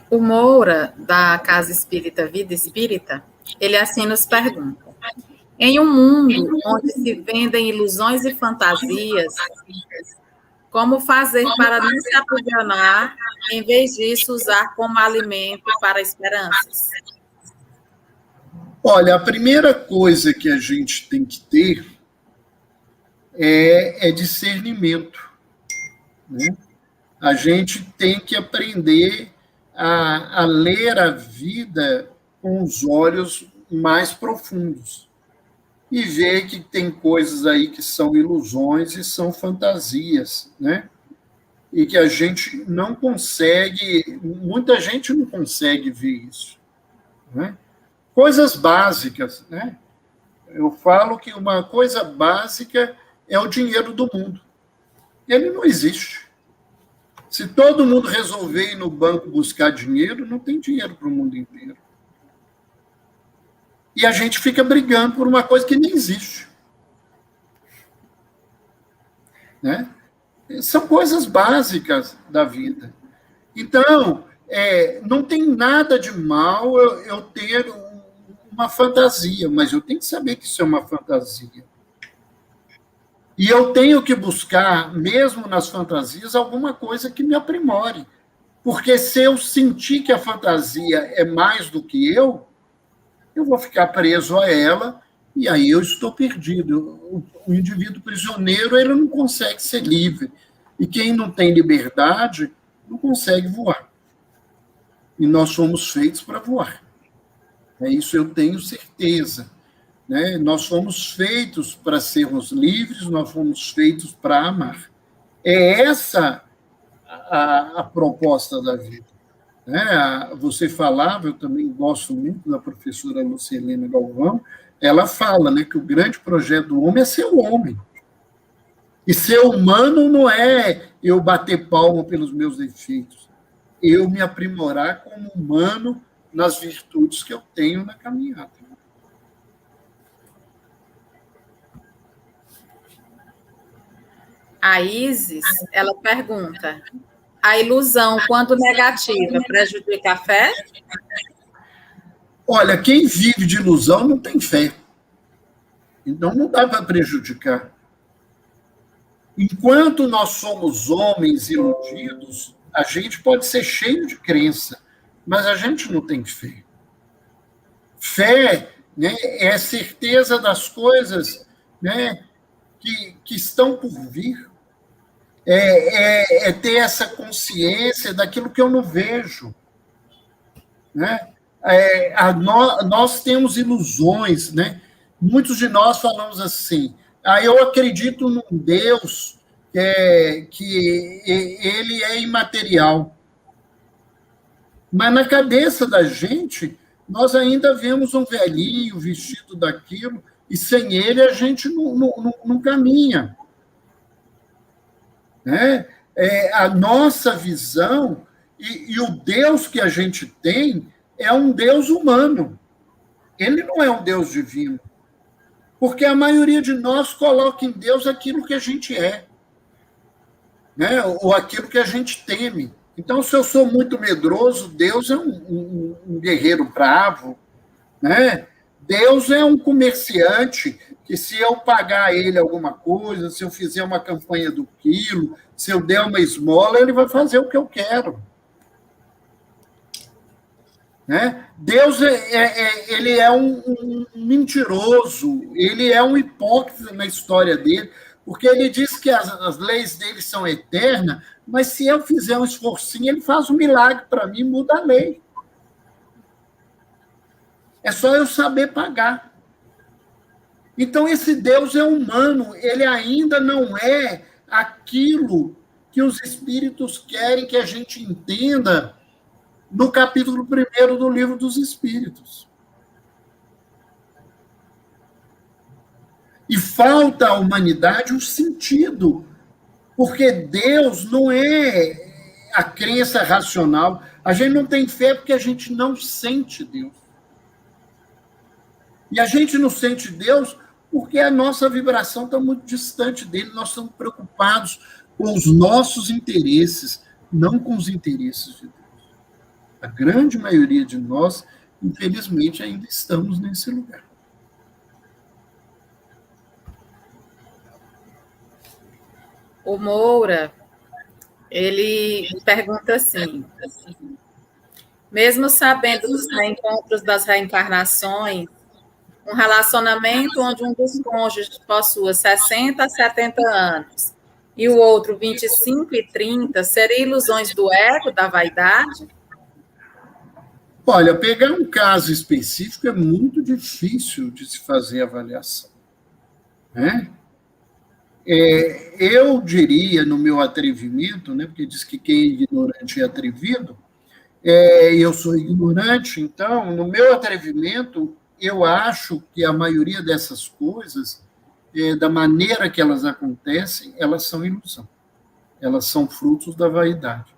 O Moura, da Casa Espírita Vida Espírita, ele assim nos pergunta: em um mundo onde se vendem ilusões e fantasias, como fazer para não se aprisionar, em vez disso, usar como alimento para esperanças? Olha, a primeira coisa que a gente tem que ter é discernimento, né? A gente tem que aprender a ler a vida com os olhos mais profundos e ver que tem coisas aí que são ilusões e são fantasias, né? E que a gente não consegue, muita gente não consegue ver isso, né? Coisas básicas, né? Eu falo que uma coisa básica é o dinheiro do mundo. Ele não existe. Se todo mundo resolver ir no banco buscar dinheiro, não tem dinheiro para o mundo inteiro. E a gente fica brigando por uma coisa que nem existe, né? São coisas básicas da vida. Então, não tem nada de mal eu ter uma fantasia, mas eu tenho que saber que isso é uma fantasia. E eu tenho que buscar, mesmo nas fantasias, alguma coisa que me aprimore. Porque se eu sentir que a fantasia é mais do que eu vou ficar preso a ela e aí eu estou perdido. O indivíduo prisioneiro, ele não consegue ser livre. E quem não tem liberdade não consegue voar. E nós somos feitos para voar. Isso eu tenho certeza, né? Nós fomos feitos para sermos livres, nós fomos feitos para amar. É essa a proposta da vida, né? Você falava, eu também gosto muito da professora Lucilena Galvão, ela fala, né, que o grande projeto do homem é ser o homem. E ser humano não é eu bater palma pelos meus defeitos, eu me aprimorar como humano nas virtudes que eu tenho na caminhada. A Isis, ela pergunta: a ilusão, quando negativa, prejudica a fé? Olha, quem vive de ilusão não tem fé. Então não dá para prejudicar. Enquanto nós somos homens iludidos, a gente pode ser cheio de crença, mas a gente não tem fé. Fé, né, é a certeza das coisas, né, que estão por vir. É ter essa consciência daquilo que eu não vejo, né? Nós temos ilusões, né? Muitos de nós falamos assim: eu acredito num Deus que ele é imaterial. Mas na cabeça da gente, nós ainda vemos um velhinho vestido daquilo, e sem ele a gente não caminha. Né? A nossa visão e o Deus que a gente tem é um Deus humano. Ele não é um Deus divino. Porque a maioria de nós coloca em Deus aquilo que a gente é, né? Ou aquilo que a gente teme. Então, se eu sou muito medroso, Deus é um guerreiro bravo, né? Deus é um comerciante que, se eu pagar ele alguma coisa, se eu fizer uma campanha do quilo, se eu der uma esmola, ele vai fazer o que eu quero. Né? Deus ele é um mentiroso, ele é um hipócrita na história dele, porque ele diz que as leis dele são eternas, mas se eu fizer um esforcinho, ele faz um milagre para mim, muda a lei. É só eu saber pagar. Então, esse Deus é humano, ele ainda não é aquilo que os espíritos querem que a gente entenda no capítulo 1º do Livro dos Espíritos. E falta à humanidade um sentido, porque Deus não é a crença racional. A gente não tem fé porque a gente não sente Deus. E a gente não sente Deus porque a nossa vibração está muito distante dele, nós estamos preocupados com os nossos interesses, não com os interesses de Deus. A grande maioria de nós, infelizmente, ainda estamos nesse lugar. O Moura, ele pergunta assim: mesmo sabendo dos reencontros das reencarnações, um relacionamento onde um dos cônjuges possua 60 a 70 anos e o outro 25 e 30, seria ilusões do ego, da vaidade? Olha, pegar um caso específico é muito difícil de se fazer avaliação. Né? Eu diria, no meu atrevimento, né, porque diz que quem é ignorante é atrevido, eu sou ignorante, então, no meu atrevimento, eu acho que a maioria dessas coisas, da maneira que elas acontecem, elas são ilusão. Elas são frutos da vaidade.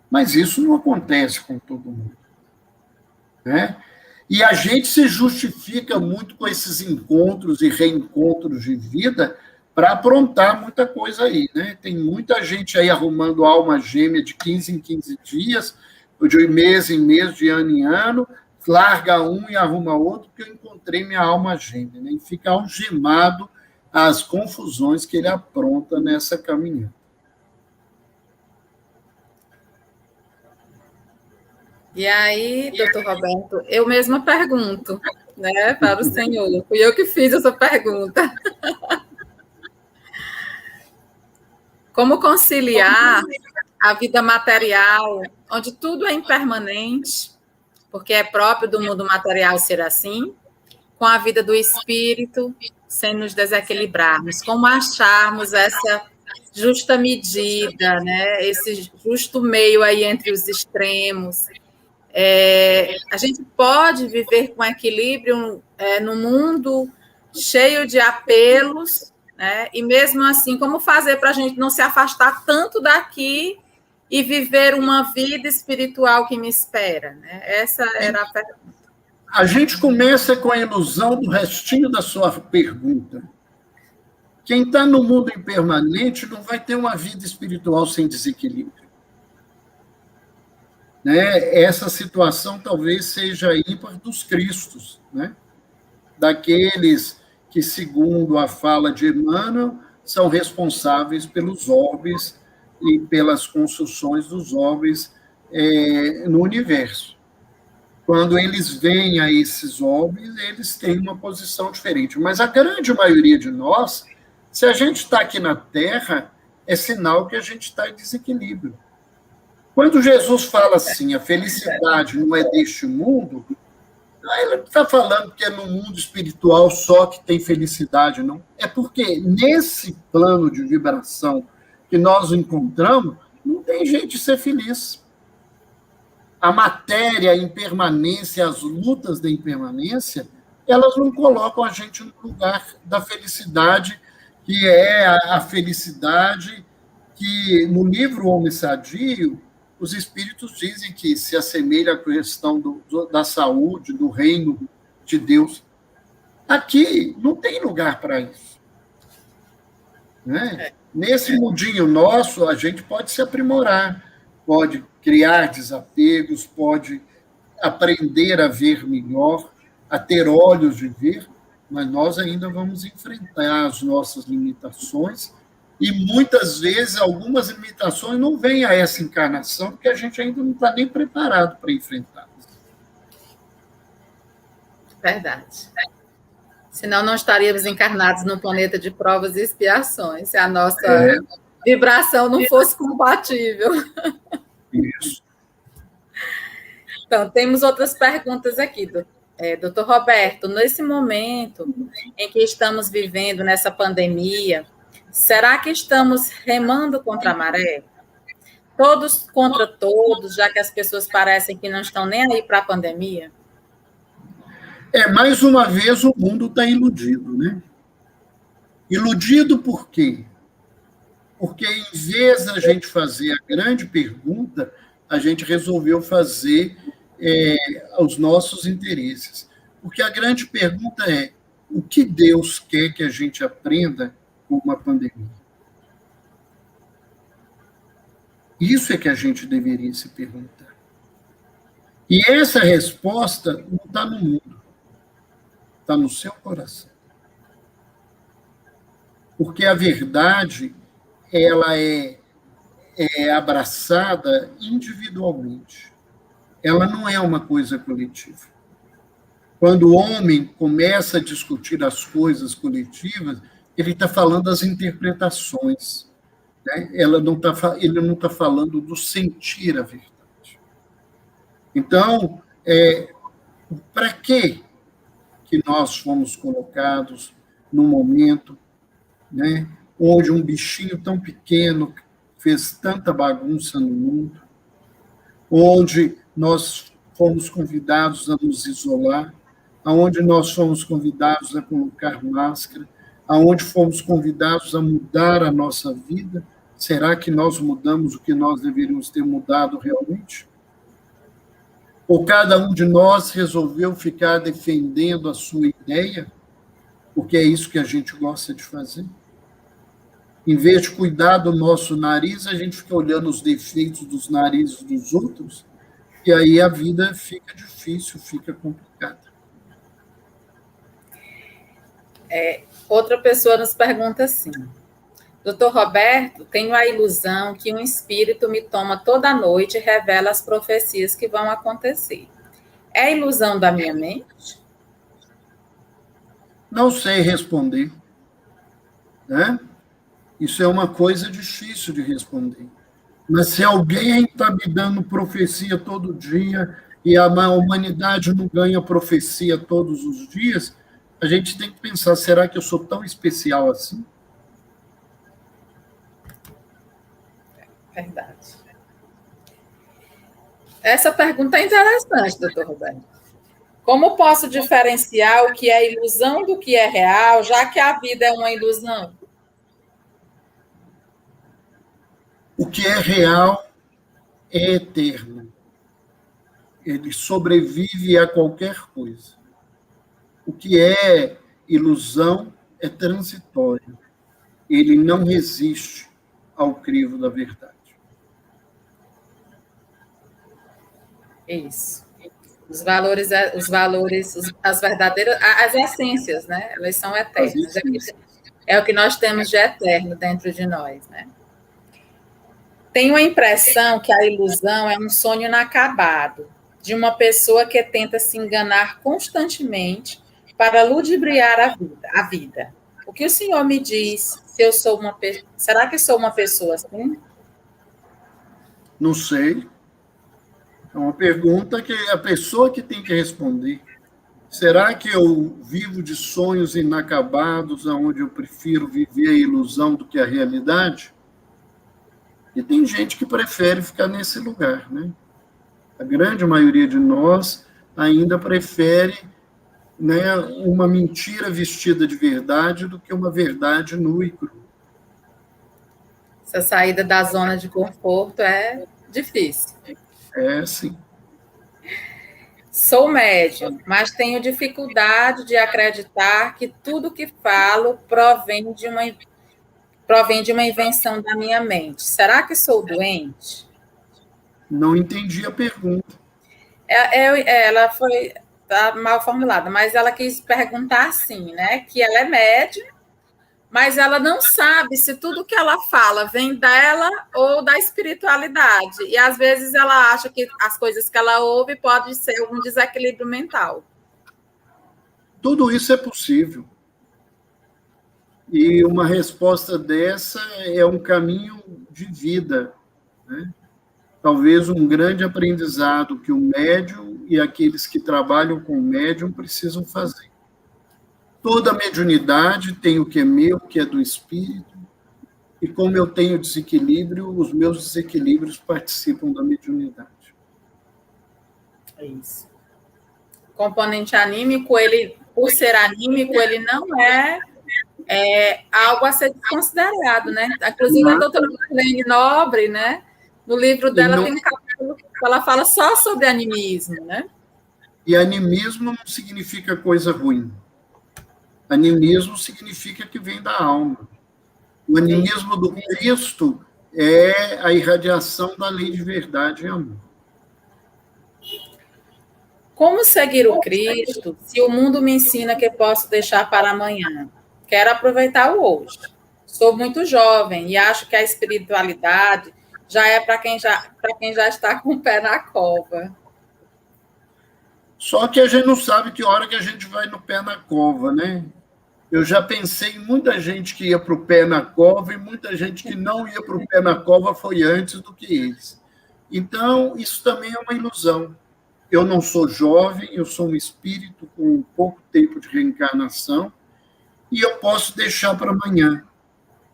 Mas isso não acontece com todo mundo. Né? E a gente se justifica muito com esses encontros e reencontros de vida para aprontar muita coisa aí. Né? Tem muita gente aí arrumando alma gêmea de 15 em 15 dias, de mês em mês, de ano em ano, larga um e arruma outro, porque eu encontrei minha alma gêmea. Né? E fica algemado às confusões que ele apronta nessa caminhada. E aí, doutor Roberto, eu mesma pergunto, né, para o senhor. Fui eu que fiz essa pergunta. Como conciliar a vida material, onde tudo é impermanente, porque é próprio do mundo material ser assim, com a vida do espírito, sem nos desequilibrarmos? Como acharmos essa justa medida, né, esse justo meio aí entre os extremos? A gente pode viver com equilíbrio no mundo cheio de apelos, né? E mesmo assim, como fazer para a gente não se afastar tanto daqui e viver uma vida espiritual que me espera? Né? Essa era a pergunta. A gente começa com a ilusão do restinho da sua pergunta. Quem está no mundo impermanente não vai ter uma vida espiritual sem desequilíbrio. Né? Essa situação talvez seja ímpar dos cristos, né? Daqueles que, segundo a fala de Emmanuel, são responsáveis pelos orbes e pelas construções dos orbes no universo. Quando eles veem a esses orbes, eles têm uma posição diferente. Mas a grande maioria de nós, se a gente está aqui na Terra, é sinal que a gente está em desequilíbrio. Quando Jesus fala assim, a felicidade não é deste mundo, ele não está falando que é no mundo espiritual só que tem felicidade, não. É porque nesse plano de vibração que nós encontramos, não tem jeito de ser feliz. A matéria, a impermanência, as lutas da impermanência, elas não colocam a gente no lugar da felicidade, que é a felicidade que, no livro Homem Sadio, os espíritos dizem que se assemelha à questão da saúde, do reino de Deus. Aqui não tem lugar para isso. Né? Nesse mundinho nosso, a gente pode se aprimorar, pode criar desapegos, pode aprender a ver melhor, a ter olhos de ver, mas nós ainda vamos enfrentar as nossas limitações, e muitas vezes algumas limitações não vêm a essa encarnação, porque a gente ainda não está nem preparado para enfrentá-las. Verdade. Senão não estaríamos encarnados num planeta de provas e expiações, se a nossa vibração não fosse compatível. Isso. Então, temos outras perguntas aqui, doutor Roberto. Nesse momento em que estamos vivendo nessa pandemia, será que estamos remando contra a maré? Todos contra todos, já que as pessoas parecem que não estão nem aí para a pandemia? Mais uma vez, o mundo está iludido, né? Iludido por quê? Porque, em vez da gente fazer a grande pergunta, a gente resolveu fazer os nossos interesses. Porque a grande pergunta é: o que Deus quer que a gente aprenda com uma pandemia? Isso é que a gente deveria se perguntar. E essa resposta não está no mundo, está no seu coração. Porque a verdade, ela é abraçada individualmente. Ela não é uma coisa coletiva. Quando o homem começa a discutir as coisas coletivas, ele está falando das interpretações. Né? Ele não está falando do sentir a verdade. Então, para que nós fomos colocados num momento, né, onde um bichinho tão pequeno fez tanta bagunça no mundo, onde nós fomos convidados a nos isolar, aonde nós fomos convidados a colocar máscara, aonde fomos convidados a mudar a nossa vida? Será que nós mudamos o que nós deveríamos ter mudado realmente? Ou cada um de nós resolveu ficar defendendo a sua ideia, porque é isso que a gente gosta de fazer? Em vez de cuidar do nosso nariz, a gente fica olhando os defeitos dos narizes dos outros, e aí a vida fica difícil, fica complicada. Outra pessoa nos pergunta assim: doutor Roberto, tenho a ilusão que um espírito me toma toda noite e revela as profecias que vão acontecer. É ilusão da minha mente? Não sei responder. Né? Isso é uma coisa difícil de responder. Mas se alguém está me dando profecia todo dia e a humanidade não ganha profecia todos os dias, a gente tem que pensar: será que eu sou tão especial assim? Verdade. Essa pergunta é interessante, doutor Roberto. Como posso diferenciar o que é ilusão do que é real, já que a vida é uma ilusão? O que é real é eterno. Ele sobrevive a qualquer coisa. O que é ilusão é transitório. Ele não resiste ao crivo da verdade. Isso. Os valores, as verdadeiras, as essências, né? Elas são eternas. É o que nós temos de eterno dentro de nós, né? Tenho a impressão que a ilusão é um sonho inacabado de uma pessoa que tenta se enganar constantemente para ludibriar a vida. O que o senhor me diz se eu sou será que sou uma pessoa assim? Não sei. É uma pergunta que a pessoa que tem que responder. Será que eu vivo de sonhos inacabados, onde eu prefiro viver a ilusão do que a realidade? E tem gente que prefere ficar nesse lugar, né? A grande maioria de nós ainda prefere, né, uma mentira vestida de verdade do que uma verdade nua e crua. Essa saída da zona de conforto é difícil. Sim. Sou médium, mas tenho dificuldade de acreditar que tudo que falo provém de uma invenção da minha mente. Será que sou doente? Não entendi a pergunta. Ela foi tá mal formulada, mas ela quis perguntar assim, né? Que ela é médium, mas ela não sabe se tudo que ela fala vem dela ou da espiritualidade. E às vezes ela acha que as coisas que ela ouve pode ser algum desequilíbrio mental. Tudo isso é possível. E uma resposta dessa é um caminho de vida, né? Talvez um grande aprendizado que o médium e aqueles que trabalham com o médium precisam fazer. Toda mediunidade tem o que é meu, o que é do espírito, e como eu tenho desequilíbrio, os meus desequilíbrios participam da mediunidade. É isso. O componente anímico, ele, por ser anímico, ele não é algo a ser considerado, né? Inclusive, a doutora Marlene Nobre, né? No livro dela tem um capítulo que ela fala só sobre animismo, né? E animismo não significa coisa ruim. Animismo significa que vem da alma. O animismo do Cristo é a irradiação da lei de verdade e amor. Como seguir o Cristo se o mundo me ensina que posso deixar para amanhã? Quero aproveitar o hoje. Sou muito jovem e acho que a espiritualidade já é para quem já está com o pé na cova. Só que a gente não sabe que hora que a gente vai no pé na cova, né? Eu já pensei em muita gente que ia para o pé na cova e muita gente que não ia para o pé na cova foi antes do que eles. Então, isso também é uma ilusão. Eu não sou jovem, eu sou um espírito com pouco tempo de reencarnação e eu posso deixar para amanhã.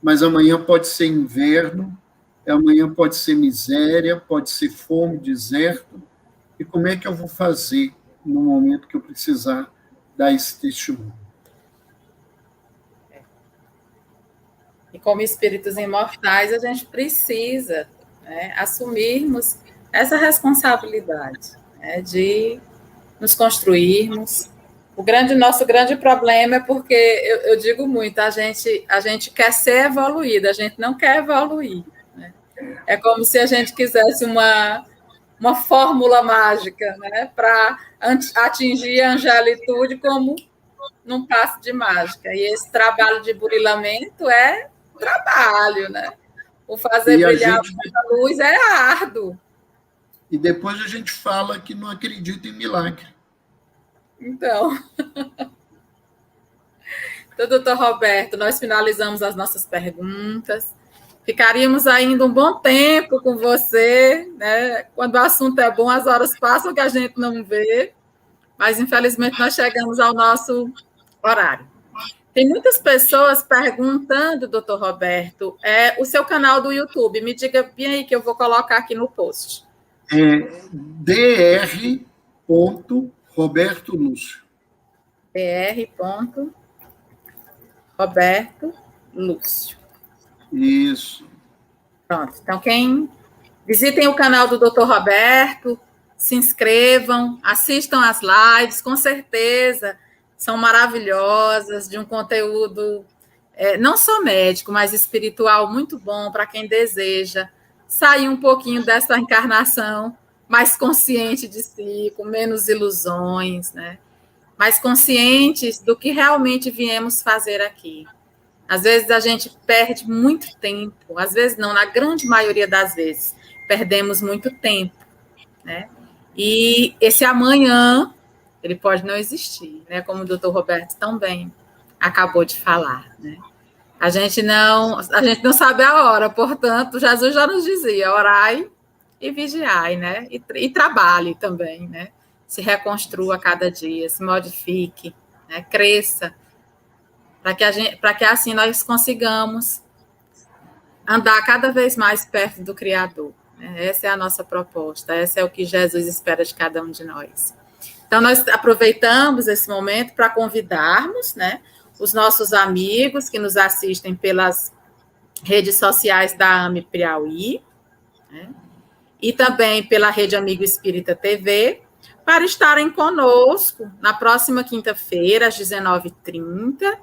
Mas amanhã pode ser inverno, amanhã pode ser miséria, pode ser fome, deserto. E como é que eu vou fazer no momento que eu precisar dar esse testemunho? E como espíritos imortais, a gente precisa, né, assumirmos essa responsabilidade, né, de nos construirmos. Nosso grande problema é porque, eu digo muito, a gente quer ser evoluído, a gente não quer evoluir. Né? É como se a gente quisesse uma fórmula mágica, né, para atingir a angelitude como num passe de mágica. E esse trabalho de burilamento é trabalho, né? O fazer brilhar a luz é árduo. E depois a gente fala que não acredita em milagre. Então, doutor Roberto, nós finalizamos as nossas perguntas. Ficaríamos ainda um bom tempo com você, né? Quando o assunto é bom, as horas passam que a gente não vê, mas infelizmente nós chegamos ao nosso horário. Tem muitas pessoas perguntando, doutor Roberto, o seu canal do YouTube. Me diga bem aí que eu vou colocar aqui no post. Dr. Roberto Lúcio. Dr. Roberto Lúcio. Isso. Pronto. Então, visitem o canal do Dr. Roberto, se inscrevam, assistam as lives, com certeza são maravilhosas, de um conteúdo não só médico, mas espiritual muito bom para quem deseja sair um pouquinho dessa encarnação mais consciente de si, com menos ilusões, né? Mais conscientes do que realmente viemos fazer aqui. Às vezes a gente perde muito tempo, às vezes não, na grande maioria das vezes, perdemos muito tempo, né? E esse amanhã, ele pode não existir, né? Como o doutor Roberto também acabou de falar, né? A gente não sabe a hora, portanto, Jesus já nos dizia, orai e vigiai, né? E trabalhe também, né? Se reconstrua a cada dia, se modifique, né? Cresça, para que assim nós consigamos andar cada vez mais perto do Criador. Né? Essa é a nossa proposta, essa é o que Jesus espera de cada um de nós. Então, nós aproveitamos esse momento para convidarmos, né, os nossos amigos que nos assistem pelas redes sociais da AME Piauí, né, e também pela Rede Amigo Espírita TV, para estarem conosco na próxima quinta-feira, às 19h30.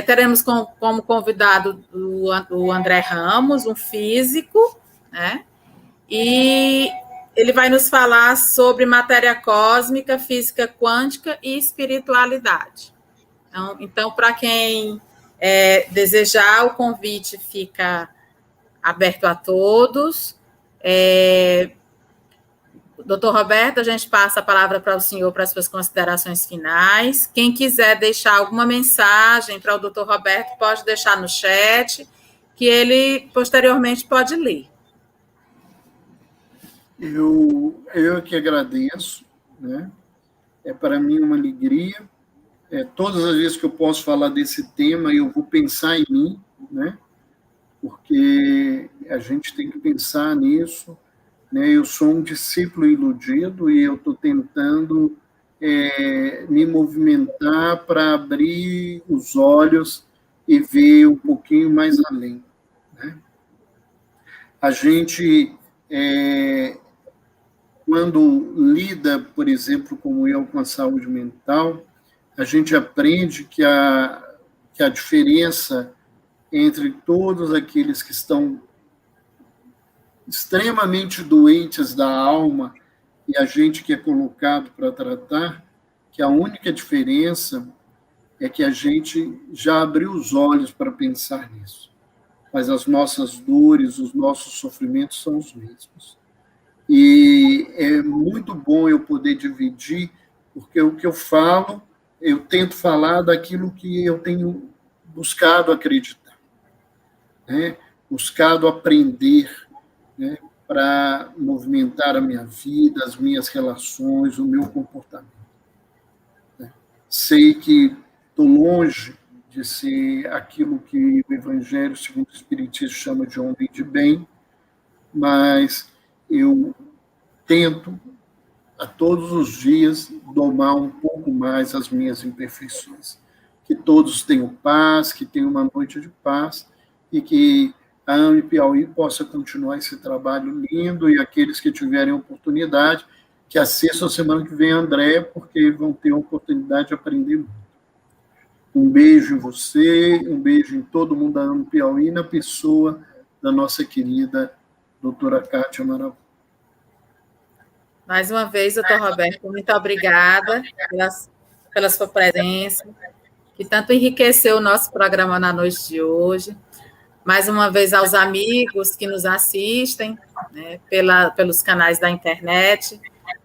Teremos como convidado o André Ramos, um físico, né, e ele vai nos falar sobre matéria cósmica, física quântica e espiritualidade. Então para quem desejar, o convite fica aberto a todos. Doutor Roberto, a gente passa a palavra para o senhor para as suas considerações finais. Quem quiser deixar alguma mensagem para o doutor Roberto, pode deixar no chat, que ele posteriormente pode ler. Eu que agradeço, né? É para mim uma alegria. Todas as vezes que eu posso falar desse tema, eu vou pensar em mim, né? Porque a gente tem que pensar nisso, né? Eu sou um discípulo iludido e eu estou tentando me movimentar para abrir os olhos e ver um pouquinho mais além, né? A gente, quando lida, por exemplo, como eu, com a saúde mental, a gente aprende que a diferença entre todos aqueles que estão extremamente doentes da alma e a gente que é colocado para tratar, que a única diferença é que a gente já abriu os olhos para pensar nisso. Mas as nossas dores, os nossos sofrimentos são os mesmos. E é muito bom eu poder dividir, porque o que eu falo, eu tento falar daquilo que eu tenho buscado acreditar, né? Buscado aprender, né? Para movimentar a minha vida, as minhas relações, o meu comportamento. Sei que estou longe de ser aquilo que o Evangelho, segundo o Espiritismo, chama de homem de bem, mas eu tento, a todos os dias, domar um pouco mais as minhas imperfeições. Que todos tenham paz, que tenham uma noite de paz e que a AME Piauí possa continuar esse trabalho lindo e aqueles que tiverem oportunidade, que assistam a semana que vem a André, porque vão ter a oportunidade de aprender muito. Um beijo em você, um beijo em todo mundo da AME Piauí, na pessoa da nossa querida doutora Kátia Amaral. Mais uma vez, doutor Roberto, muito obrigada pela sua presença, que tanto enriqueceu o nosso programa na noite de hoje. Mais uma vez, aos amigos que nos assistem, né, pelos canais da internet,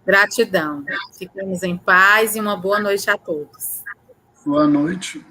gratidão. Fiquemos em paz e uma boa noite a todos. Boa noite.